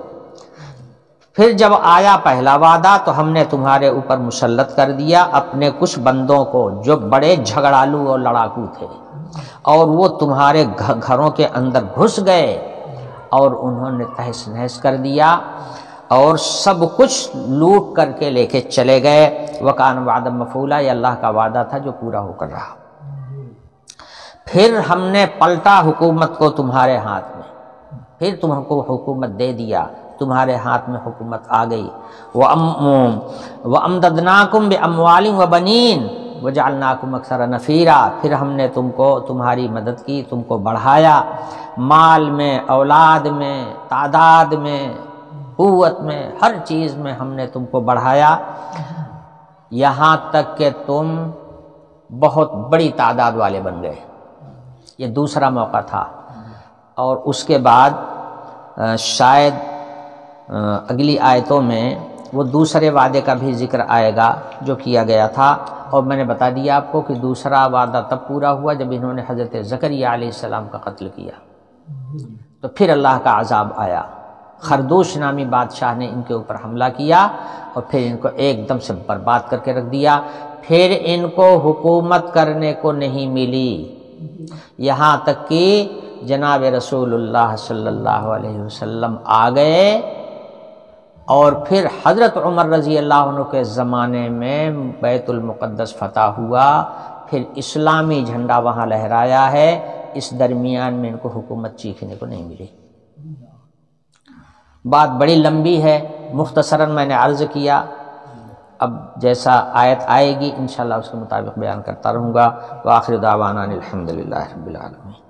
پھر جب آیا پہلا وعدہ تو ہم نے تمہارے اوپر مسلط کر دیا اپنے کچھ بندوں کو جو بڑے جھگڑالو اور لڑاکو تھے، اور وہ تمہارے گھروں کے اندر گھس گئے اور انہوں نے تہس نہس کر دیا، اور سب کچھ لوٹ کر کے لے کے چلے گئے۔ وَكَانَ وَعْدًا مَفْعُولًا، یہ اللہ کا وعدہ تھا جو پورا ہو کر رہا۔ پھر ہم نے پلٹا حکومت کو تمہارے ہاتھ میں، پھر تم کو حکومت دے دیا، تمہارے ہاتھ میں حکومت آ گئی۔ وَأَمْدَدْنَاكُمْ بِأَمْوَالٍ وَبَنِينَ، وجعلناکم اکثر نفیرا، پھر ہم نے تم کو تمہاری مدد کی، تم کو بڑھایا مال میں، اولاد میں، تعداد میں، قوت میں، ہر چیز میں ہم نے تم کو بڑھایا، یہاں تک کہ تم بہت بڑی تعداد والے بن گئے۔ یہ دوسرا موقع تھا۔ اور اس کے بعد شاید اگلی آیتوں میں وہ دوسرے وعدے کا بھی ذکر آئے گا جو کیا گیا تھا، اور میں نے بتا دیا آپ کو کہ دوسرا وعدہ تب پورا ہوا جب انہوں نے حضرت زکریا علیہ السلام کا قتل کیا، تو پھر اللہ کا عذاب آیا، خردوش نامی بادشاہ نے ان کے اوپر حملہ کیا اور پھر ان کو ایک دم سے برباد کر کے رکھ دیا، پھر ان کو حکومت کرنے کو نہیں ملی، یہاں تک کہ جناب رسول اللہ صلی اللہ علیہ وسلم آ گئے، اور پھر حضرت عمر رضی اللہ عنہ کے زمانے میں بیت المقدس فتح ہوا، پھر اسلامی جھنڈا وہاں لہرایا ہے، اس درمیان میں ان کو حکومت چیخنے کو نہیں ملی۔ بات بڑی لمبی ہے، مختصراً میں نے عرض کیا، اب جیسا آیت آئے گی انشاءاللہ اس کے مطابق بیان کرتا رہوں گا۔ وآخر دعوانا الحمدللہ رب العالمین۔